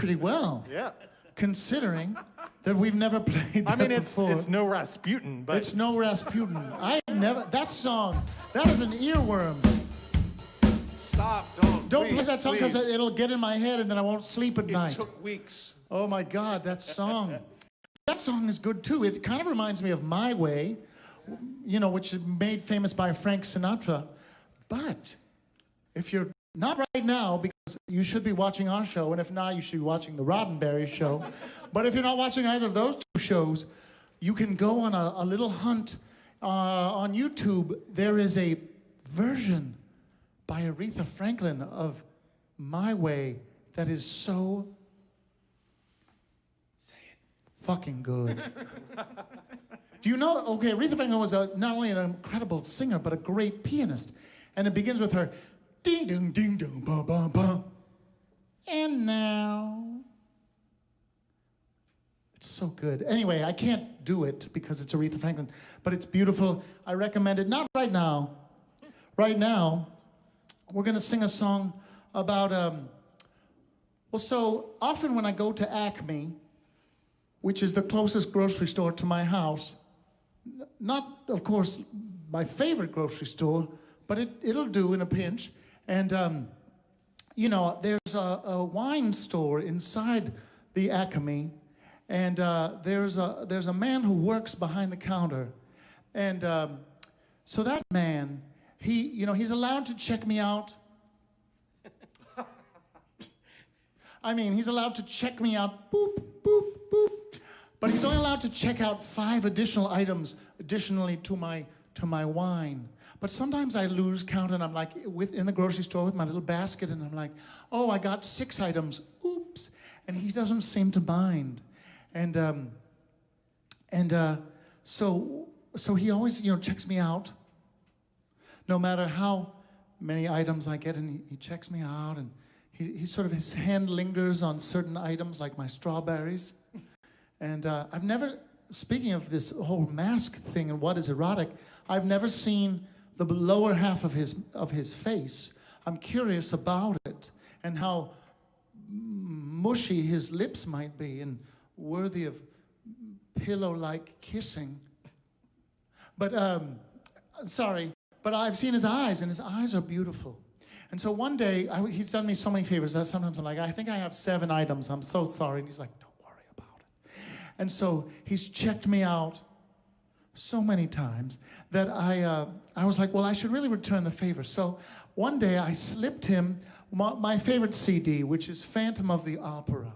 pretty well. Yeah. Considering that we've never played that I mean, before. it's no Rasputin, but It's no Rasputin. That song, that is an earworm. Stop, Don't please, play that song because please. it'll get in my head and then I won't sleep at It night. took weeks. Oh my God, that song. That song is good too. It kind of reminds me of My Way, which is made famous by Frank Sinatra. But if you're not right now, because you should be watching our show, and if not, you should be watching the Roddenberry show. But if you're not watching either of those two shows, you can go on a little hunt on YouTube. There is a version by Aretha Franklin of My Way that is so fucking good. Do you know, okay, Aretha Franklin was not only an incredible singer, but a great pianist. And it begins with her, ding, ding, ding, ding, ba, ba, ba. And now. It's so good. Anyway, I can't do it because it's Aretha Franklin, but it's beautiful. I recommend it. Not right now. Right now, we're going to sing a song about, so often when I go to Acme, which is the closest grocery store to my house, not, of course, my favorite grocery store, but it'll do in a pinch. And, there's a wine store inside the Acme, and there's a man who works behind the counter. And so that man, he's allowed to check me out. I mean, he's allowed to check me out, boop, boop, boop. But he's only allowed to check out 5 additional items additionally to my wine. But sometimes I lose count and I'm like in the grocery store with my little basket and I'm like, oh, I got 6 items. Oops. And he doesn't seem to mind. So he always, checks me out. No matter how many items I get, and he checks me out, and he sort of, his hand lingers on certain items like my strawberries. And I've never, speaking of this whole mask thing and what is erotic, I've never seen the lower half of his face. I'm curious about it and how mushy his lips might be and worthy of pillow-like kissing. But, sorry, but I've seen his eyes, and his eyes are beautiful. And so one day, he's done me so many favors that sometimes I'm like, I think I have 7 items. I'm so sorry. And he's like, don't worry about it. And so he's checked me out so many times that I was like, well, I should really return the favor. So one day I slipped him my favorite CD, which is Phantom of the Opera.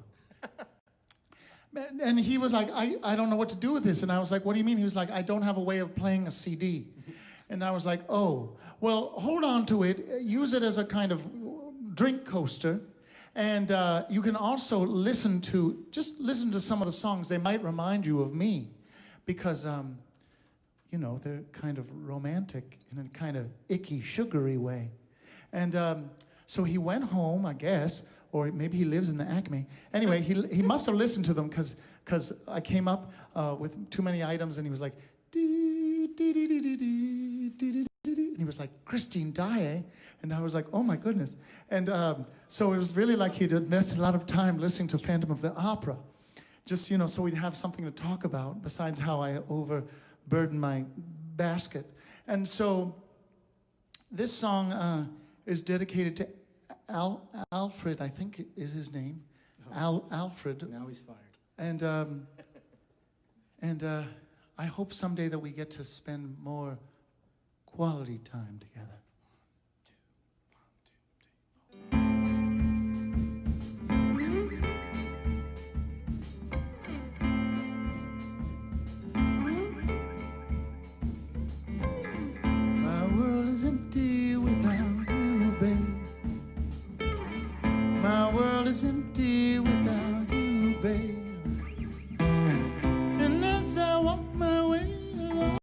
And he was like, I don't know what to do with this. And I was like, what do you mean? He was like, I don't have a way of playing a CD. And I was like, oh, well, hold on to it. Use it as a kind of drink coaster. And you can also listen to some of the songs. They might remind you of me because, they're kind of romantic in a kind of icky, sugary way. And so he went home, I guess, or maybe he lives in the Acme. Anyway, he must have listened to them because I came up with too many items and he was like, dee, dee, dee, dee, dee, dee, dee, dee, dee, and he was like, Christine Daae. And I was like, oh my goodness. And so it was really like he'd invested a lot of time listening to Phantom of the Opera. Just, so we'd have something to talk about besides how I overburden my basket. And so this song is dedicated to Alfred, I think is his name. Alfred. Now he's fired. And I hope someday that we get to spend more quality time together. My world is empty without you, babe. My world is empty without you, babe. And as I walk my way along,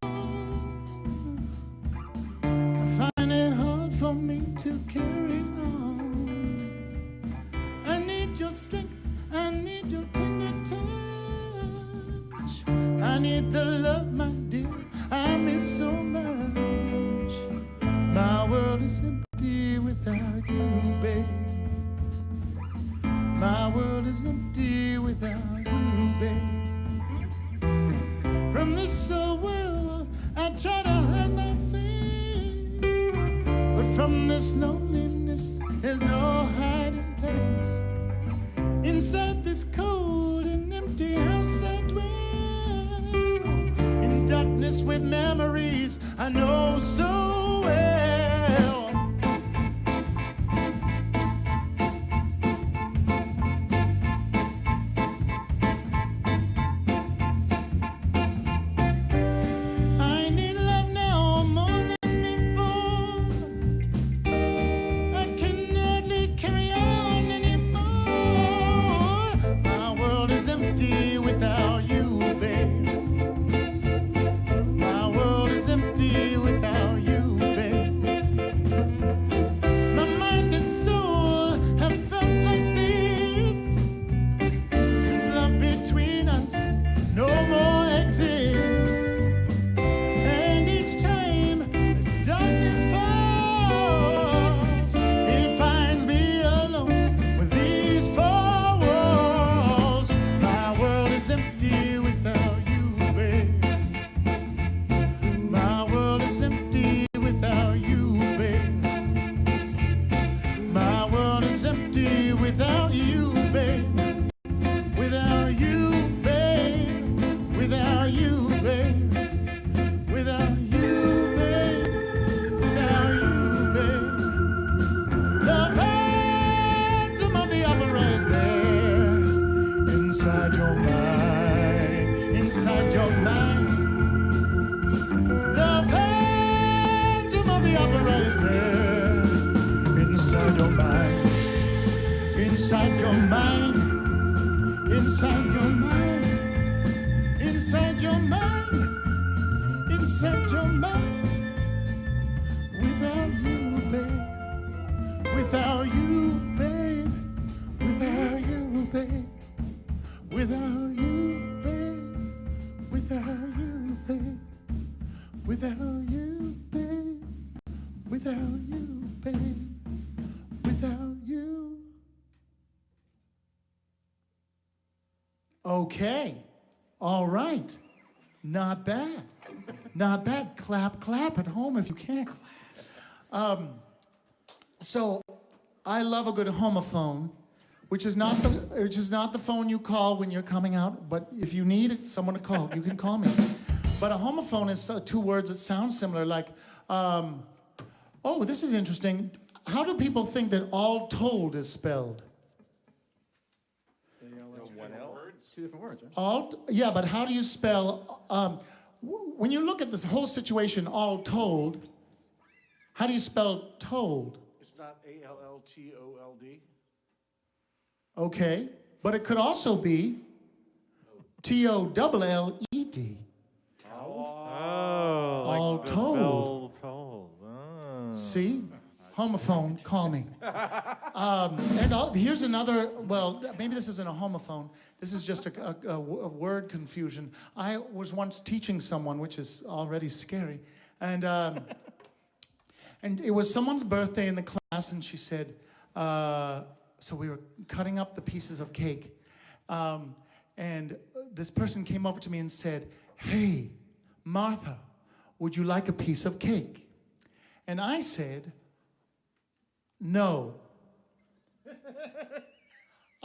I find it hard for me to carry on. I need your strength, I need your tender touch. I need the love, my dear, I miss so much. My world is empty without you, babe. My My world is empty without you, babe. From this old world, I try to hide my face, but from this loneliness, there's no hiding place. Inside this cold and empty house I dwell, in darkness with memories I know so well. I need love now more than before. I can hardly carry on anymore. My world is empty without you, babe. My world is empty without you, babe. My mind and soul have felt like this since love between us no more exists. And each time the darkness falls, it finds me alone with these four walls. My world is empty without you, babe. My world is empty without you, babe. My world is empty without you, babe. Without you, babe. Without you, babe. Without you, babe. Without you, babe. The phantom of the opera is there inside your mind. Inside your mind. The phantom of the opera is there inside your mind. Inside your mind. Inside your mind. Inside your mind. Inside your mind. Without you, babe. Without you, babe. Without you, babe. Without you, babe. Without you, babe. Without you, babe. Without you, babe. Without you. Okay. All right. Not bad. Not bad. Clap, clap at home if you can. So I love a good homophone, which is not the phone you call when you're coming out, but if you need someone to call, you can call me. But a homophone is two words that sound similar, like, oh, this is interesting. How do people think that all told is spelled? Two different words, right? Yeah, but how do you spell, when you look at this whole situation, all told, how do you spell told? It's not A-L-L-T-O-L-D. Okay, but it could also be T-O-L-L-E-D. Oh, like All the told. bell tolls. Oh. See? Homophone, call me. Here's another, well, maybe this isn't a homophone. This is just a word confusion. I was once teaching someone, which is already scary, and it was someone's birthday in the class, and she said, so we were cutting up the pieces of cake, and this person came over to me and said, "Hey, Martha, would you like a piece of cake?" And I said, "No.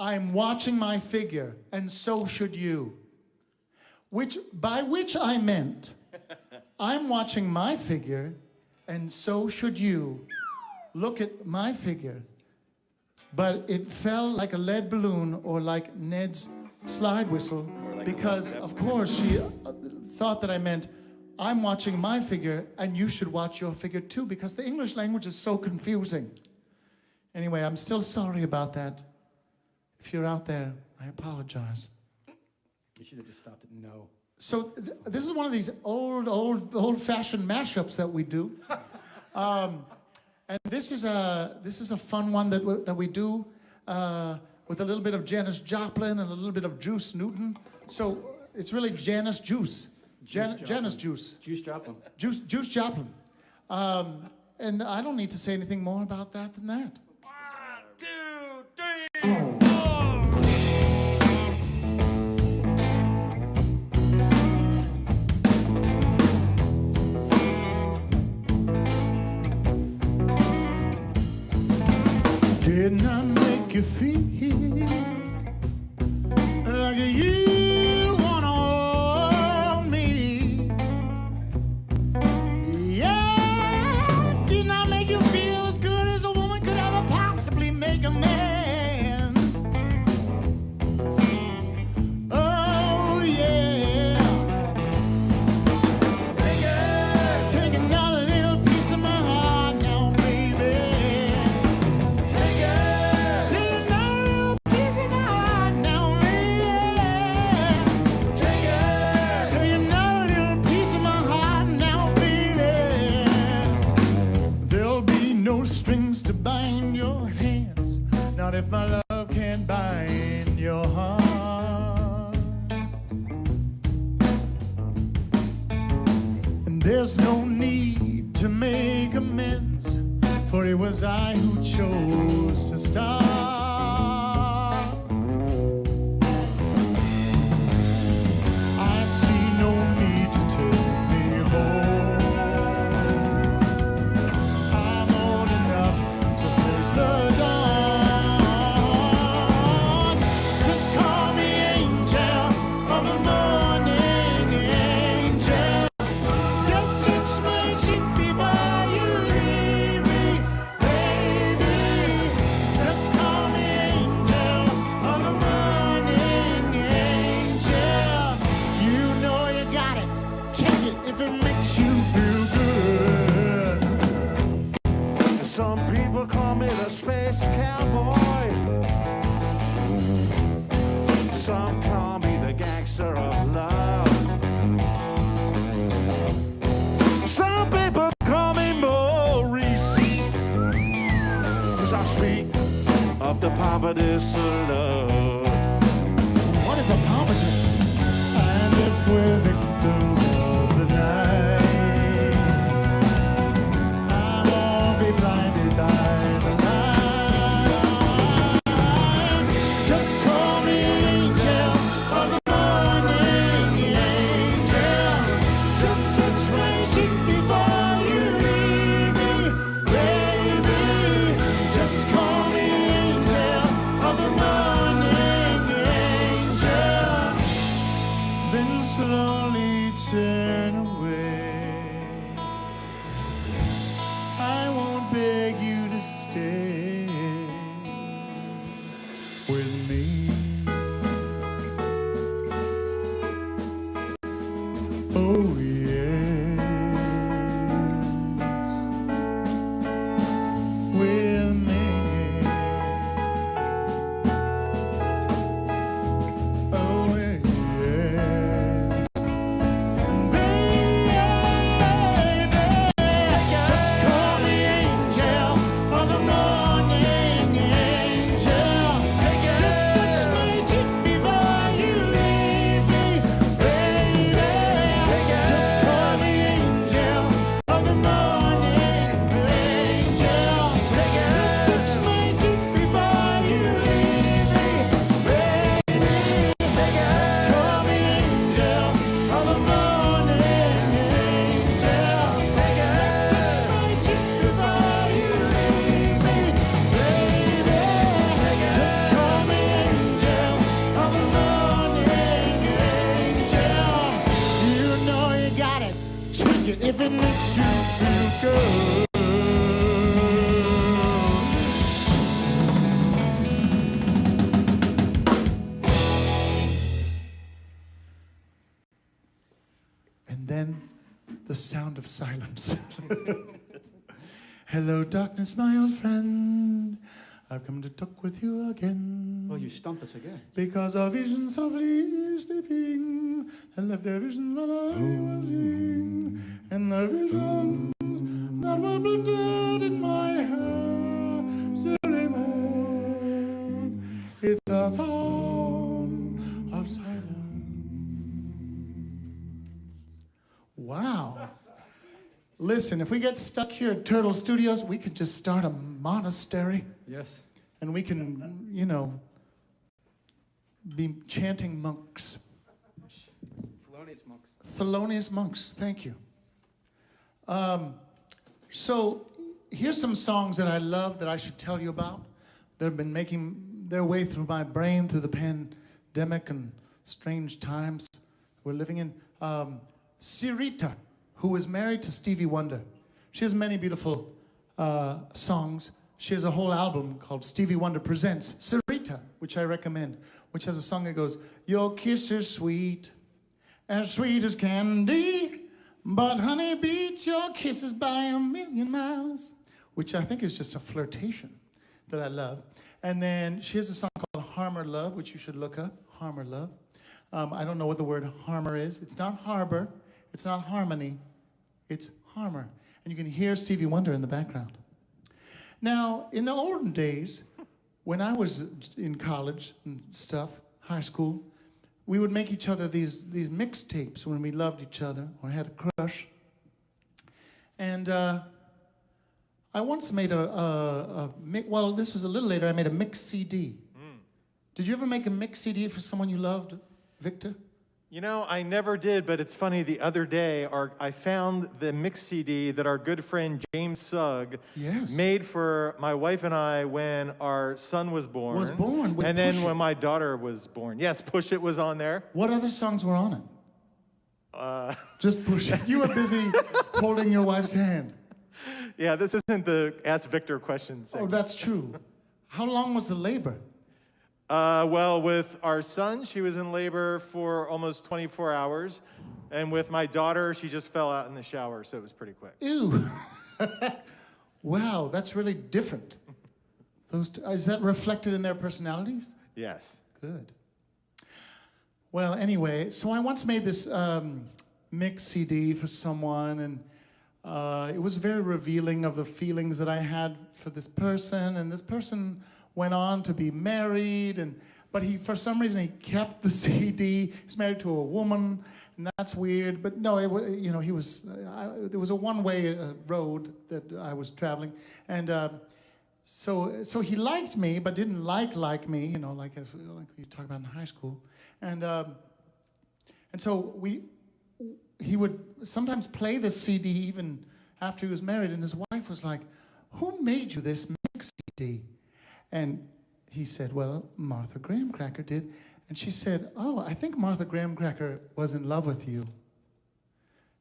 I'm watching my figure, and so should you." By which I meant, I'm watching my figure, and so should you. Look at my figure. But it fell like a lead balloon or like Ned's slide whistle, because of course she thought that I meant, I'm watching my figure, and you should watch your figure too, because the English language is so confusing. Anyway, I'm still sorry about that. If you're out there, I apologize. You should have just stopped at no. So this is one of these old-fashioned mashups that we do, and this is a fun one that we do with a little bit of Janis Joplin and a little bit of Juice Newton. So it's really Janice Juice, Janice Juice, Juice Joplin. Juice Joplin, and I don't need to say anything more about that than that. 1, 2, 3, 4. Didn't I make you feel like you want all me? Yeah, didn't I make you feel as good as a woman could ever possibly make a man? Oh yeah. Take another little piece of my heart now, baby. Take another little piece of my heart now, baby. Take another little piece of my heart now, baby. There'll be no strings to bind your hands, not if my love can't bind your heart. And there's no need to make amends, for it was I who chose to stop. I see no need to take me home. I'm old enough to face the dawn. Just call me angel of the morning, angel. Just touch my cheek before you leave me, baby. Just call me angel of the morning, angel. You know you got it. Take it if it makes you feel good. Some people call me the space cowboy. Some call me the gangster of love. Some people call me Maurice, 'cause I speak of the pompadour of love. What is a pompatus? And if we're victims of the night, I won't be blinded by the light. Just call me angel of the morning, angel. Just touch my cheek before you leave me, baby. Just call me angel of the morning, angel. Then slowly turn away. I won't beg you to stay with me. Oh yes, with me. Oh yes, baby. Just call me angel of the morning, angel. Just touch my cheek before you leave me, baby. Just call me angel of the morning, angel. Just touch my cheek before you leave me, baby. Just call me angel of the morning, angel. Just touch my cheek before you leave me, baby. Just call me angel of the morning, angel. You know you got it. Take it if it makes you feel good. And then the sound of silence. Hello, darkness, my old friend. I've come to talk with you again. Well, you stumped us again. Because our vision softly sleeping and left their vision while I was in. And the visions that were planted in my hair still remain. It's a sound of silence. Wow. Listen, if we get stuck here at Turtle Studios, we could just start a monastery. Yes. And we can, be chanting monks. Thelonious monks. Thelonious monks, thank you. So here's some songs that I love that I should tell you about. They've been making their way through my brain through the pandemic and strange times we're living in. Sirita, who is married to Stevie Wonder. She has many beautiful songs. She has a whole album called Stevie Wonder Presents Sirita, which I recommend, which has a song that goes, your kiss is sweet as candy, but honey beats your kisses by a million miles, which I think is just a flirtation that I love. And then she has a song called Harmer Love, which you should look up, Harmer Love. I don't know what the word harmer is. It's not harbor, it's not harmony, it's harmer. And you can hear Stevie Wonder in the background. Now, in the olden days, when I was in college and stuff, high school, we would make each other these mixtapes when we loved each other or had a crush. And I once made well, this was a little later, I made a mix CD. Did you ever make a mix CD for someone you loved, Victor? You know, I never did, but it's funny. The other day, I found the mix CD that our good friend James Sugg made for my wife and I when our son was born. With and then Push when It. my daughter was born. Yes, Push It was on there. What other songs were on it? Just Push It. You were busy holding your wife's hand. Yeah, this isn't the Ask Victor question segment. Oh, that's true. How long was the labor? Well, with our son, she was in labor for almost 24 hours. And with my daughter, she just fell out in the shower, so it was pretty quick. Ew. Wow, that's really different. Is that reflected in their personalities? Yes. Good. Well, anyway, so I once made this mix CD for someone, and it was very revealing of the feelings that I had for this person, and this person went on to be married, but for some reason he kept the CD. He's married to a woman, and that's weird. But no, there was a one-way road that I was traveling, and so he liked me, but didn't like me. Like you talk about in high school, and so he would sometimes play the CD even after he was married, and his wife was like, "Who made you this mix CD?" And he said, well, Martha Graham Cracker did. And she said, oh, I think Martha Graham Cracker was in love with you.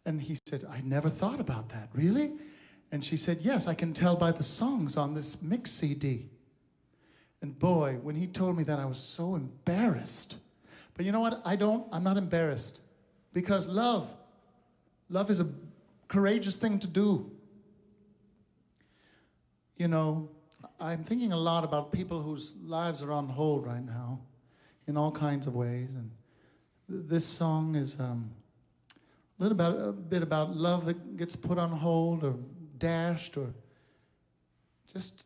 And he said, I never thought about that. Really? And she said, yes, I can tell by the songs on this mix CD. And boy, when he told me that, I was so embarrassed. But you know what? I'm not embarrassed. Because love is a courageous thing to do. I'm thinking a lot about people whose lives are on hold right now in all kinds of ways. And this song is a bit about love that gets put on hold or dashed, or just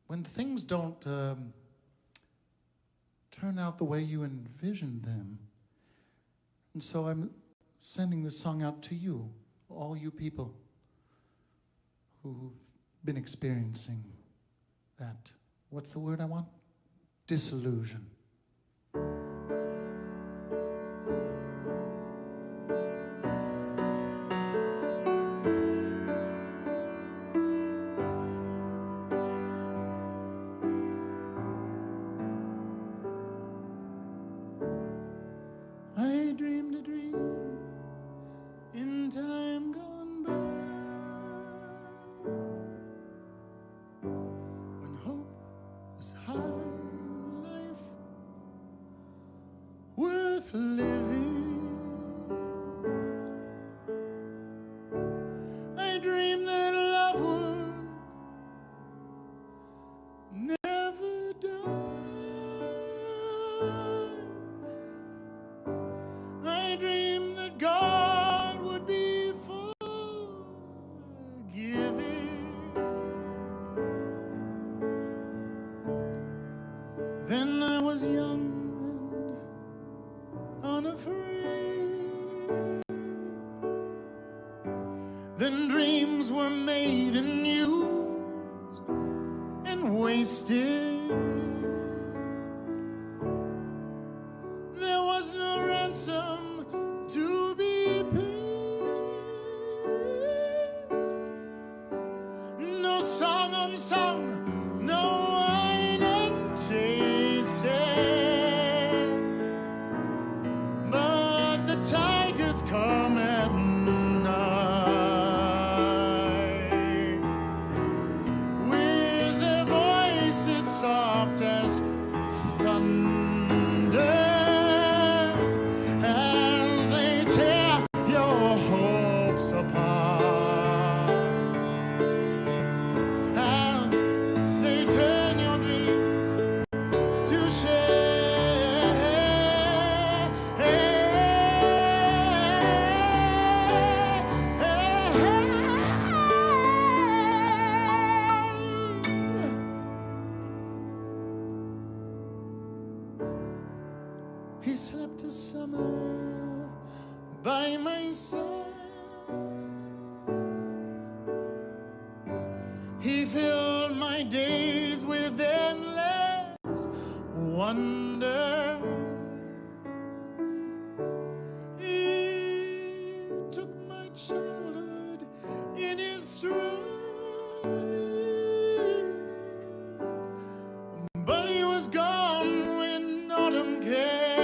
when things don't turn out the way you envisioned them. And so I'm sending this song out to you, all you people who've been experiencing that, what's the word I want? Disillusion. I dreamed a dream in time gone by, when hope was high and life worth living. I dreamed that love would never die. I dreamed that God would be forgiving. Then I was young and unafraid. Then dreams were made and used and wasted. There was no ransom to be paid, no song unsung, no wine unknown. slept a summer by my side. He filled my days with endless wonder. He took my childhood in his stride, but he was gone when autumn came.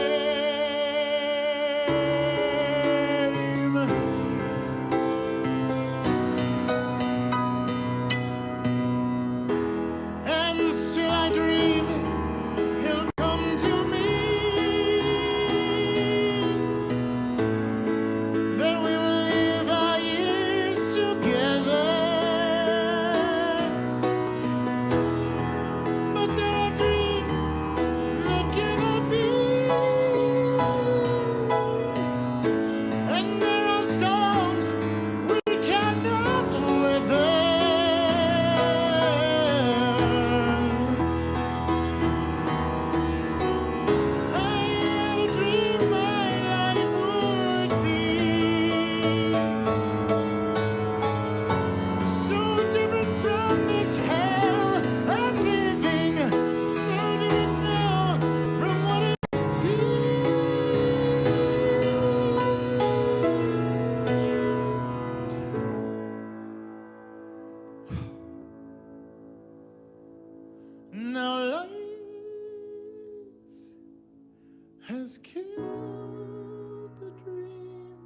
And still I dream he'll come to me, that we will live our years together. But there are dreams that cannot be, and there are storms we cannot weather. I had a dream my life would be so different from this hell I'm living, so different now from what it Now life has killed the dream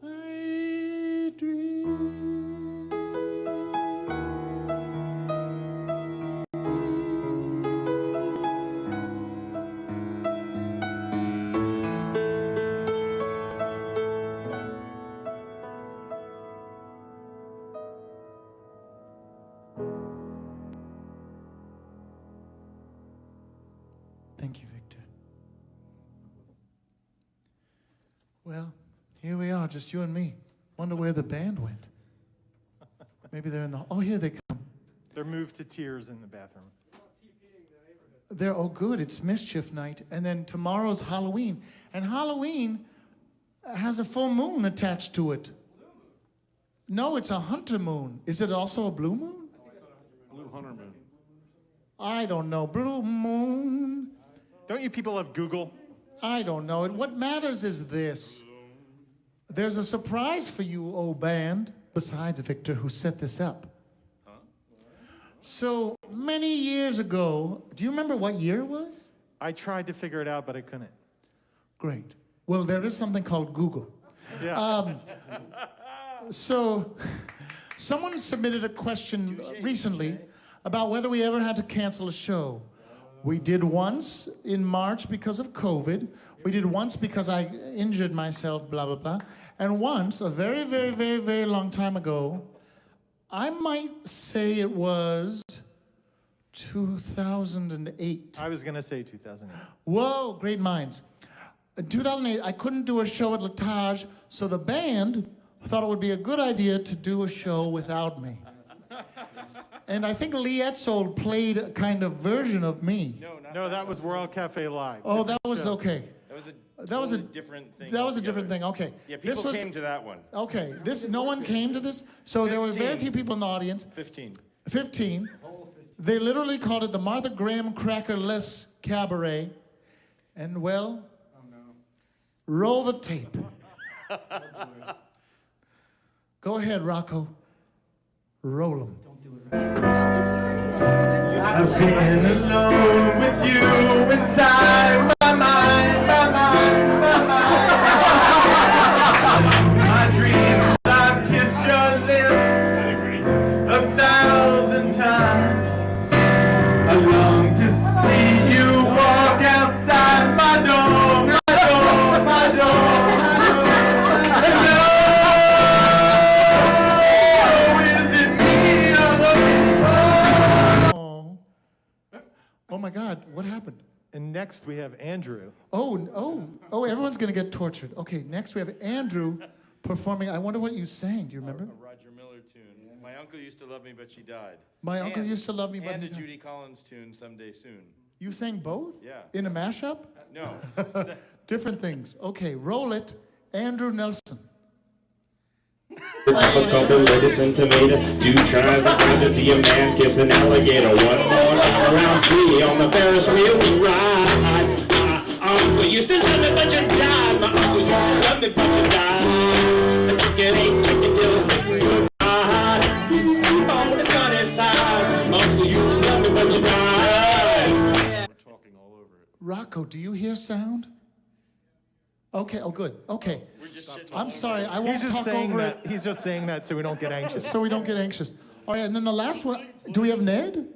I dreamed. Thank you, Victor. Well, here we are, just you and me. Wonder where the band went. Maybe they're in the... Oh, here they come. They're moved to tears in the bathroom. They're, oh, good, it's mischief night. And then tomorrow's Halloween. And Halloween has a full moon attached to it. No, it's a hunter moon. Is it also a blue moon? Blue hunter moon. I don't know. Blue moon. Don't you people have Google? I don't know. What matters is this. There's a surprise for you, old band, besides Victor, who set this up. So many years ago, do you remember what year it was? I tried to figure it out, but I couldn't. Great. Well, there is something called Google. Yeah. So someone submitted a question recently about whether we ever had to cancel a show. We did once in March because of COVID. We did once because I injured myself, blah, blah, blah. And once, a very, very, very, very long time ago, I might say it was 2008. I was going to say 2008. Whoa, great minds. In 2008, I couldn't do a show at Latage, so the band thought it would be a good idea to do a show without me. And I think Lee Etzold played a kind of version of me. No, that was World Cafe Live. Oh, that was okay. That was a different thing. That was a different thing. Okay. Yeah, people came to that one. Okay. No one came to this. So there were very few people in the audience. 15. 15. They literally called it the Martha Graham Crackerless Cabaret. And well, roll the tape. Go ahead, Rocco. Roll them. I've been alone with you inside my mind, my mind, my mind. I dream that I've kissed your lips 1,000 times. I long to see you walk outside my door, my door, my door, my door. Oh my God, what happened? And next we have Andrew. Oh, everyone's gonna get tortured. Okay, next we have Andrew performing. I wonder what you sang. Do you remember? A Roger Miller tune. My uncle used to love me, but she died. My uncle used to love me, but and he a died. Judy Collins tune, Someday Soon. You sang both? Yeah. In a mashup? No. Different things. Okay, roll it. Andrew Nelson. A couple lettuce and tomato, 2 tries I tried to see a man kiss an alligator. 1 more round 3 on the Ferris wheel we ride. My uncle used to love me, but you died. My uncle used to love me, but you died. A chicken ain't chicken till it's good. Sleep on the sunny side. My uncle used to love me, but you died. We're talking all over it. Rocco, do you hear sound? Okay, oh good. Okay. I'm sorry, I won't He's just talk saying over that. it He's just saying that so we don't get anxious. so we don't get anxious. All right, and then the last one, do we have Ned?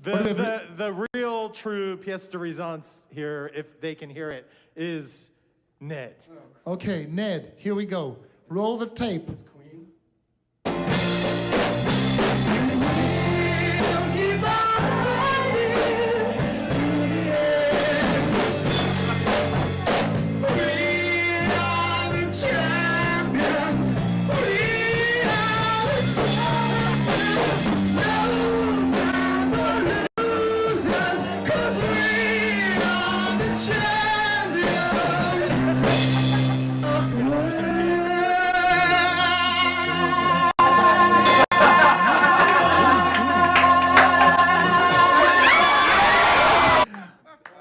Or do we have- The real true pièce de résistance here, if they can hear it, is Ned. Okay, Ned, here we go. Roll the tape. Queen.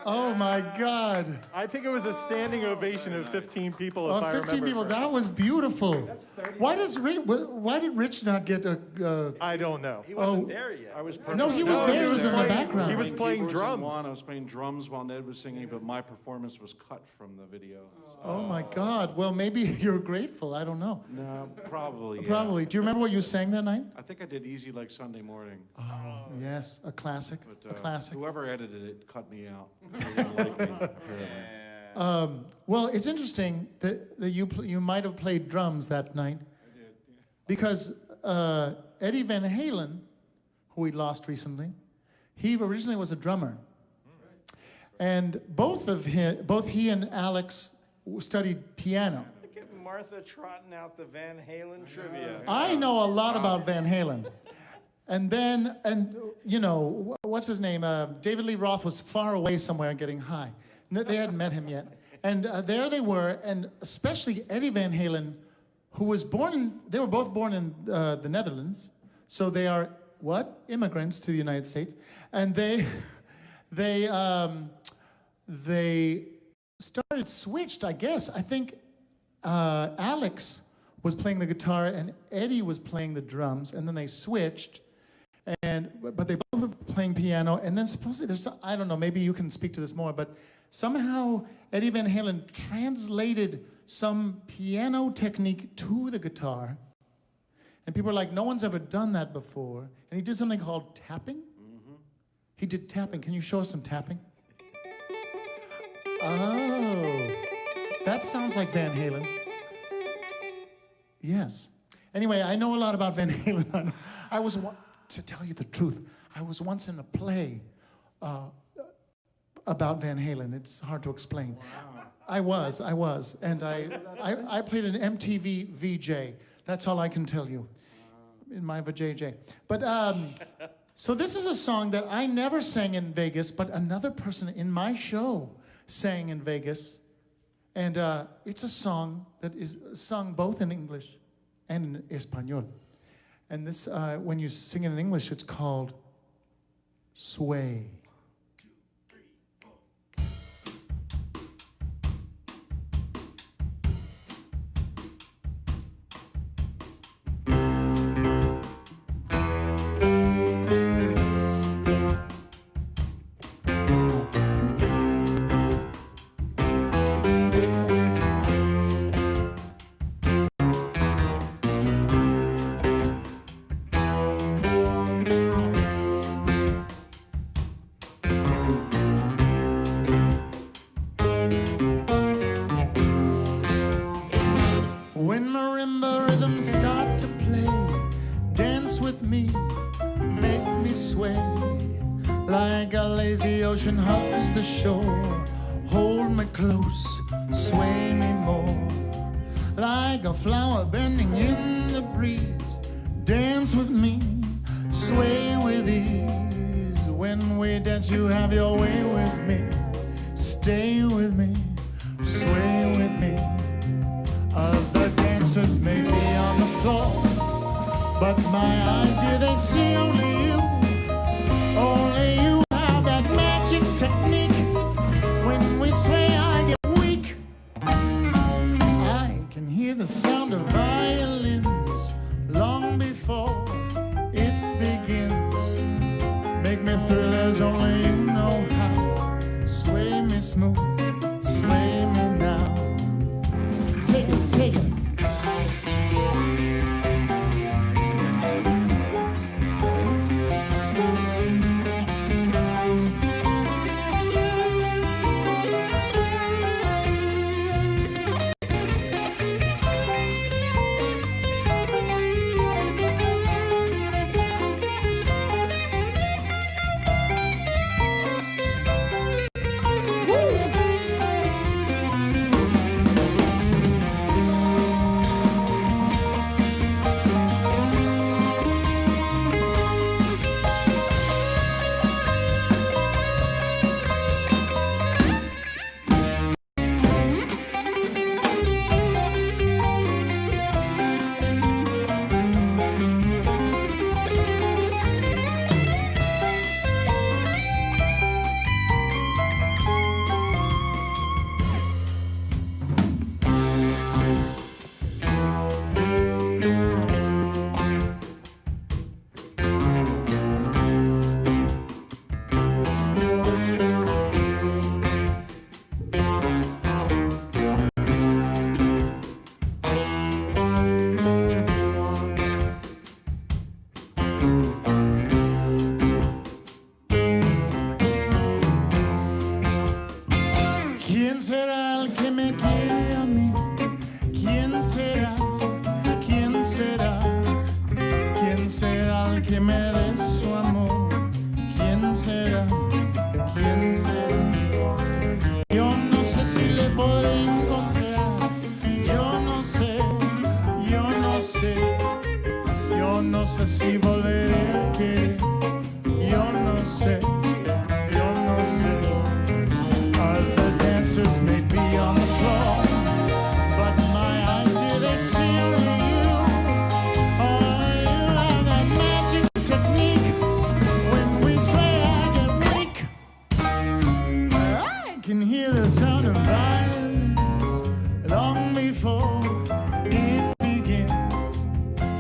Oh my God. I think it was a standing ovation of 15 people, if I 15 remember people, correctly. that was beautiful. Why did Rich not get a... I don't know. He wasn't there yet. I was No, he was there, he was in the playing- background. He was playing keyboards and drums. I was playing drums while Ned was singing, but my performance was cut from the video. Oh my God, well maybe you're grateful, I don't know. No, probably. Yeah. Probably. Do you remember what you sang that night? I think I did Easy Like Sunday Morning. Yes, a classic, But, a classic. Whoever edited it cut me out. They didn't like me, apparently. Well, it's interesting that you might have played drums that night. I did. Because Eddie Van Halen, who we lost recently, he originally was a drummer. And both he and Alex studied piano. Look at Martha trotting out the Van Halen trivia. I know a lot about Van Halen. And then, you know, what's his name? David Lee Roth was far away somewhere and getting high. They hadn't met him yet. And there they were, and especially Eddie Van Halen, who was they were both born in the Netherlands. So they are, what? Immigrants to the United States. And they switched, I guess. I think Alex was playing the guitar and Eddie was playing the drums, and then they switched. But they both were playing piano, and then supposedly I don't know, maybe you can speak to this more, but somehow Eddie Van Halen translated some piano technique to the guitar, and people were like, no one's ever done that before, and he did something called tapping. He did tapping. Can you show us some tapping? Oh, that sounds like Van Halen. Yes. Anyway, I know a lot about Van Halen. To tell you the truth, I was once in a play about Van Halen. It's hard to explain. Wow. I was, and I played an MTV VJ. That's all I can tell you in my vajayjay. But so this is a song that I never sang in Vegas, but another person in my show sang in Vegas, and it's a song that is sung both in English and in Espanol. And this, when you sing it in English, it's called Sway. When marimba rhythms start to play, dance with me, make me sway. Like a lazy ocean hugs the shore, hold me close, sway me more. Like a flower bending in the breeze, dance with me, sway with ease. When we dance, you have your way with me. Stay with me, sway with me. Other dancers may be on the floor, but my eyes, yeah, they see only you. Only you have that magic technique. When we sway, I get weak. I can hear the sound of violins long before it begins. Make me thrill as only you know how. Sway me smooth, sway me now. Take it, take it. ¿Quién será el que me quiere a mí? ¿Quién será? ¿Quién será? ¿Quién será el que me dé su amor? ¿Quién será? ¿Quién será? Yo no sé si le podré encontrar. Yo no sé, yo no sé. Yo no sé si volveré a querer. Yo no sé, yo no sé. Other dancers may be on the floor, but my eyes, dear, they see only you. Only you have that magic technique. When we sway, I get weak. I can hear the sound of violins long before it begins.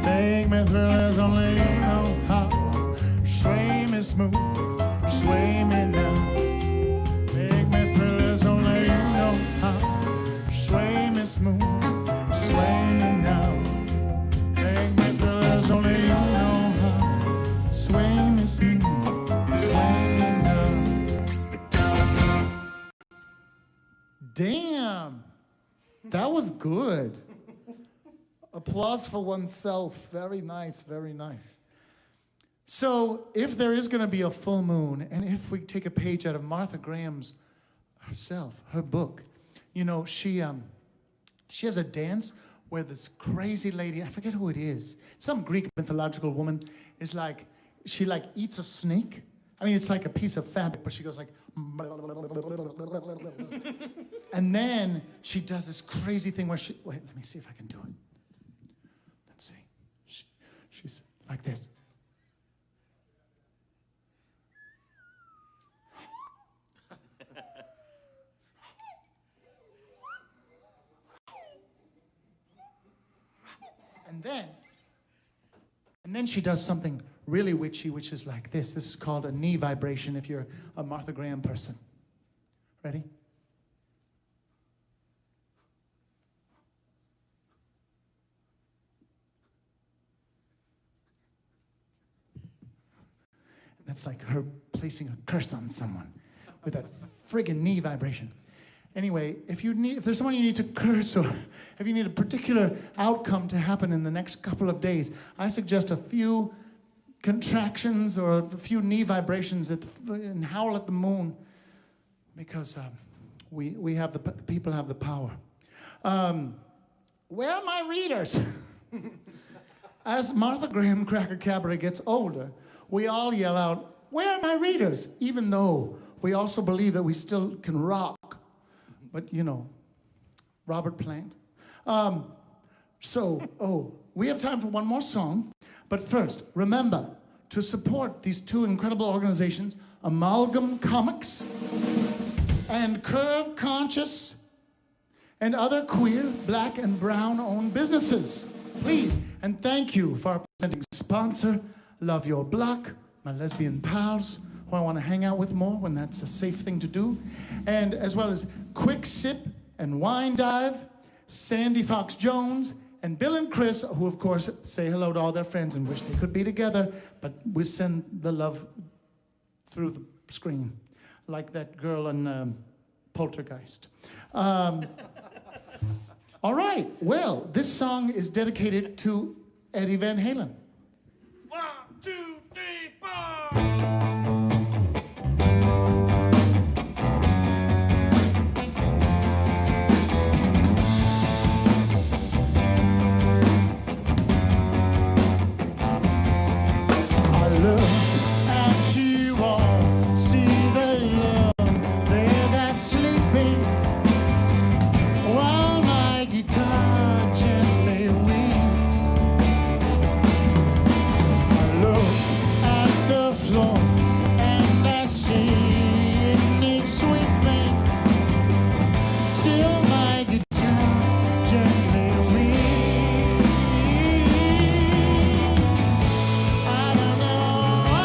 Make me thrill as only you know how. Sway me smooth, sway me now. Make me thrill as only you know how. Sway me smooth, sway me now. Make me thrill as only you know how. Sway me smooth, sway me now. Damn, that was good. Applause for oneself. Very nice, very nice. So, if there is going to be a full moon, and if we take a page out of Martha Graham's herself, her book, you know, she has a dance where this crazy lady, I forget who it is, some Greek mythological woman, is like, she like eats a snake. I mean, it's like a piece of fabric, but she goes like, and then she does this crazy thing where she, wait, let me see if I can do it. Let's see. She's like this. And then she does something really witchy, which is like this. This is called a knee vibration if you're a Martha Graham person. Ready? That's like her placing a curse on someone with that friggin' knee vibration. Anyway, if there's someone you need to curse, or if you need a particular outcome to happen in the next couple of days, I suggest a few contractions or a few knee vibrations and howl at the moon, because we have the people have the power. Where are my readers? As Martha Graham Cracker Cabaret gets older, we all yell out, Where are my readers? Even though we also believe that we still can rock. But, you know, Robert Plant. We have time for one more song. But first, remember to support these two incredible organizations, Amalgam Comics and Curve Conscious, and other queer, black, and brown-owned businesses. Please, and thank you for our presenting sponsor, Love Your Block, my lesbian pals, who I want to hang out with more when that's a safe thing to do, and as well as Quick Sip and Wine Dive, Sandy Fox Jones, and Bill and Chris, who of course say hello to all their friends and wish they could be together, but we send the love through the screen, like that girl in Poltergeist. All right, well, this song is dedicated to Eddie Van Halen. 1, 2, 3, 4. I look at you all, see the love there that's sleeping, while my guitar gently weeps. I look at the floor and I see it needs sweeping. Still my guitar gently weeps. I don't know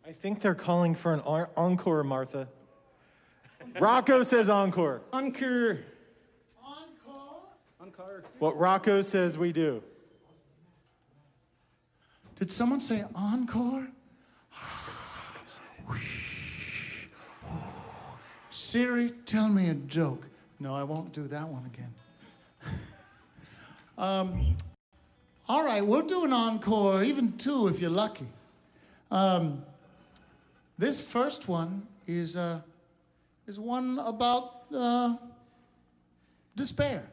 I think they're calling for an encore, Martha. Rocco says encore. Encore. Encore. Encore. What Rocco says we do. Did someone say encore? Siri, tell me a joke. No, I won't do that one again. All right, we'll do an encore, even two if you're lucky. This first one is one about despair.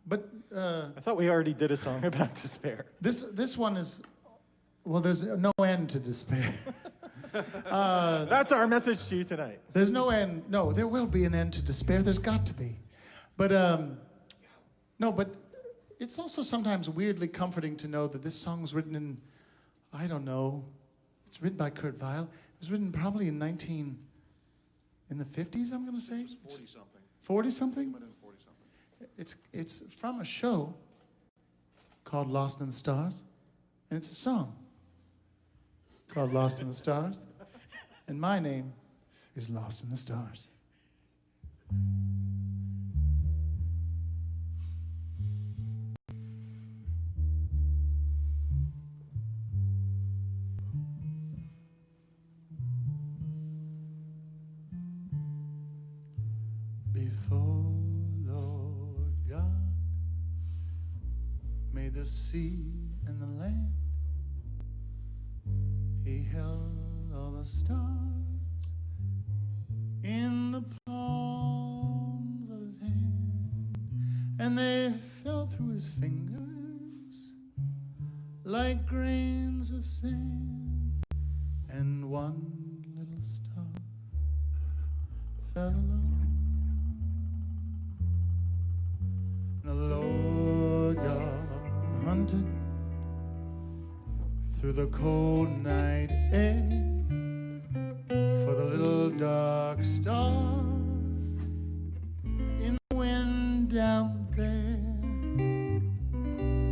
But I thought we already did a song about despair. this one is, well, there's no end to despair. That's our message to you tonight. There's no end. No, there will be an end to despair. There's got to be. But no, but it's also sometimes weirdly comforting to know that this song was written in, I don't know, it's written by Kurt Weill. It was written probably in the 50s, I'm going to say. 40-something. 40-something? Went in 40-something. It's from a show called Lost in the Stars, and it's a song called Lost in the Stars, and my name is Lost in the Stars. Before Lord God made the sea and the land, He held all the stars in the palms of His hand, and they fell through His fingers like grains of sand, and one little star fell alone. The Lord God hunted through the cold night air for the little dark star in the wind down there,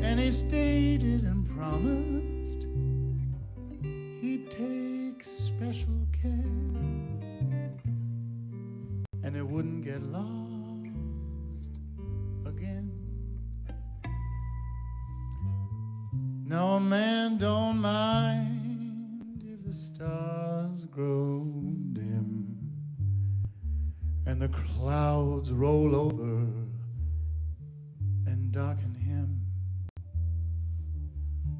and He stated and promised He'd take special care, and it wouldn't get lost again. Now a man don't mind if the stars grow dim and the clouds roll over and darken him,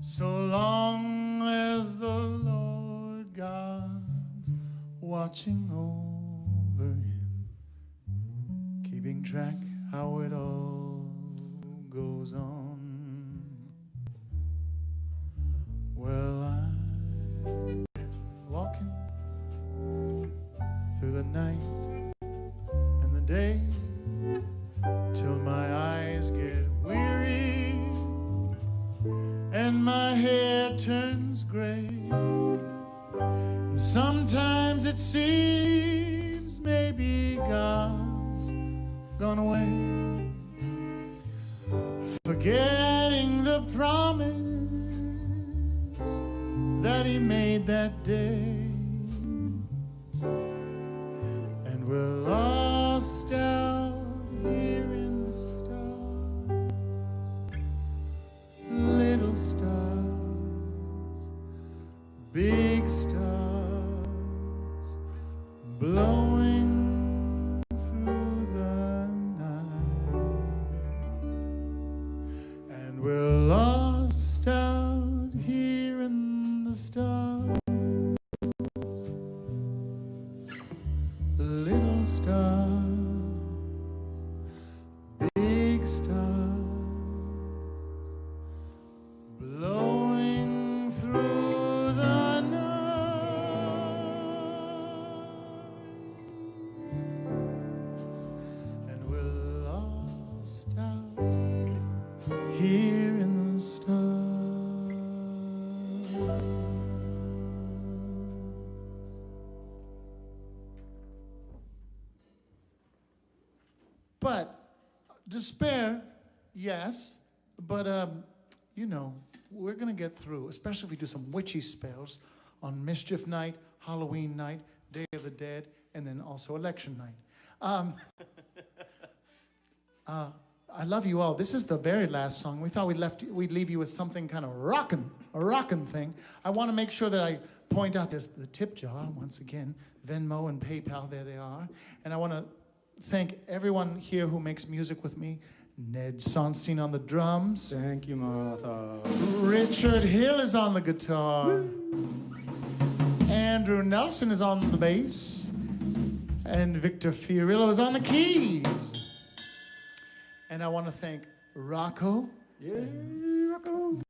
so long as the Lord God's watching over him, keeping track how it all goes on. Well, I'm walking through the night and the day till my eyes get weary and my hair turns gray. And sometimes it seems maybe God's gone away, forgetting the promise that He made that day, and we're lost out here in the stars, little stars, big stars, blowing through the night, and we're lost out here in the stars, little stars, big stars, blowing through the night, and we're lost out here in the stars. But despair, yes, but you know, we're gonna get through, especially if we do some witchy spells on Mischief Night, Halloween Night, Day of the Dead, and then also Election Night. I love you all. This is the very last song. We thought we'd leave you with something kind of a rockin' thing. I want to make sure that I point out there's the tip jar, once again, Venmo and PayPal, there they are. And I want to thank everyone here who makes music with me. Ned Sonstein on the drums. Thank you, Martha. Richard Hill is on the guitar. Andrew Nelson is on the bass. And Victor Fiorillo is on the keys. And I want to thank Rocco,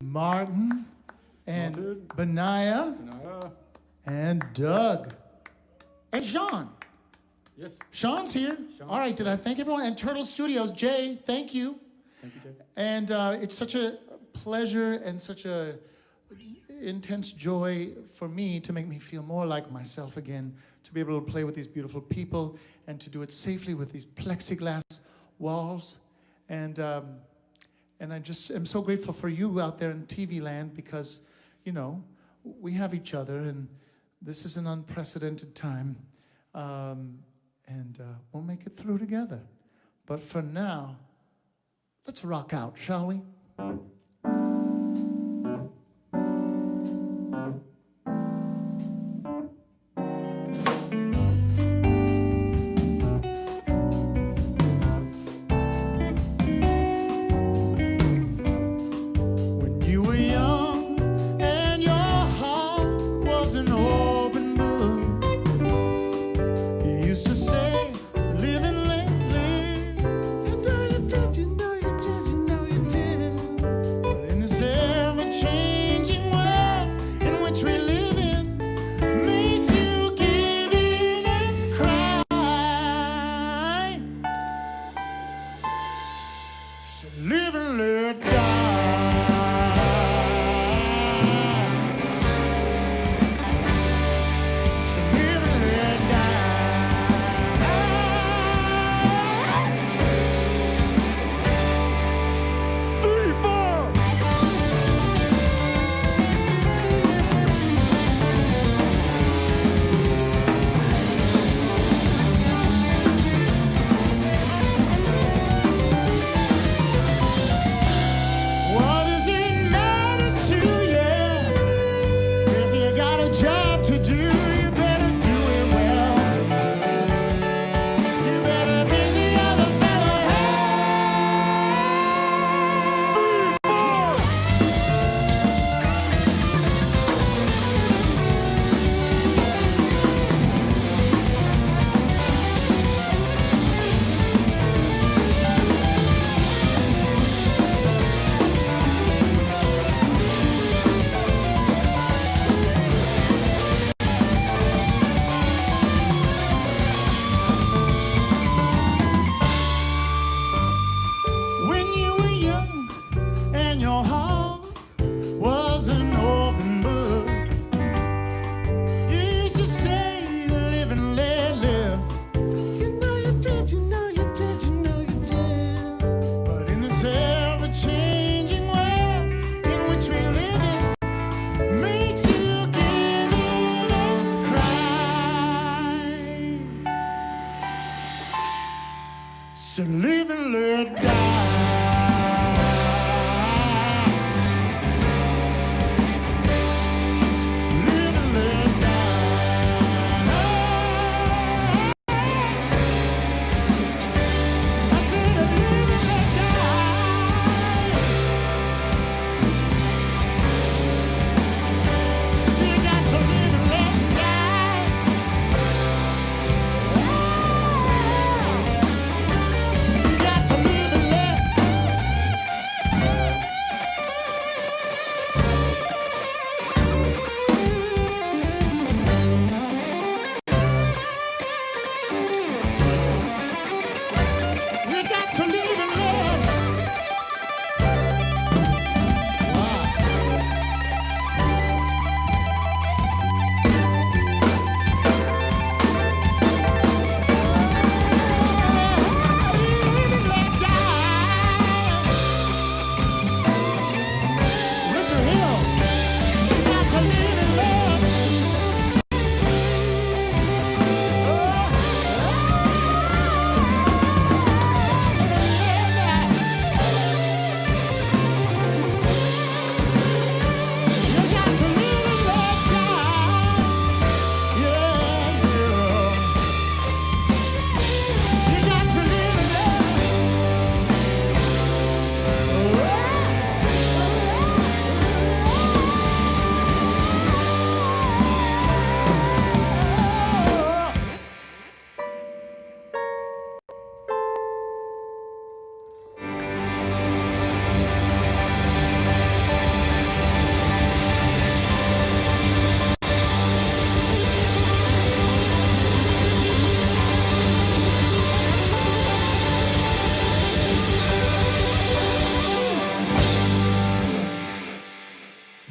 Martin, and Benaya, and Doug, and Sean. Yes. Sean's here. Sean. All right, did I thank everyone? And Turtle Studios, Jay, thank you. Thank you, Jay. And it's such a pleasure and such a intense joy for me to make me feel more like myself again, to be able to play with these beautiful people and to do it safely with these plexiglass walls. And I just am so grateful for you out there in TV land because, you know, we have each other and this is an unprecedented time. And we'll make it through together. But for now, let's rock out, shall we? When you were young and your heart was an open book, you used to say, living lately, you know you did, you know you did, you know you did.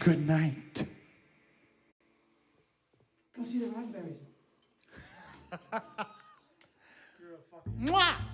Good night. Go see the Roddenberries. Mwah!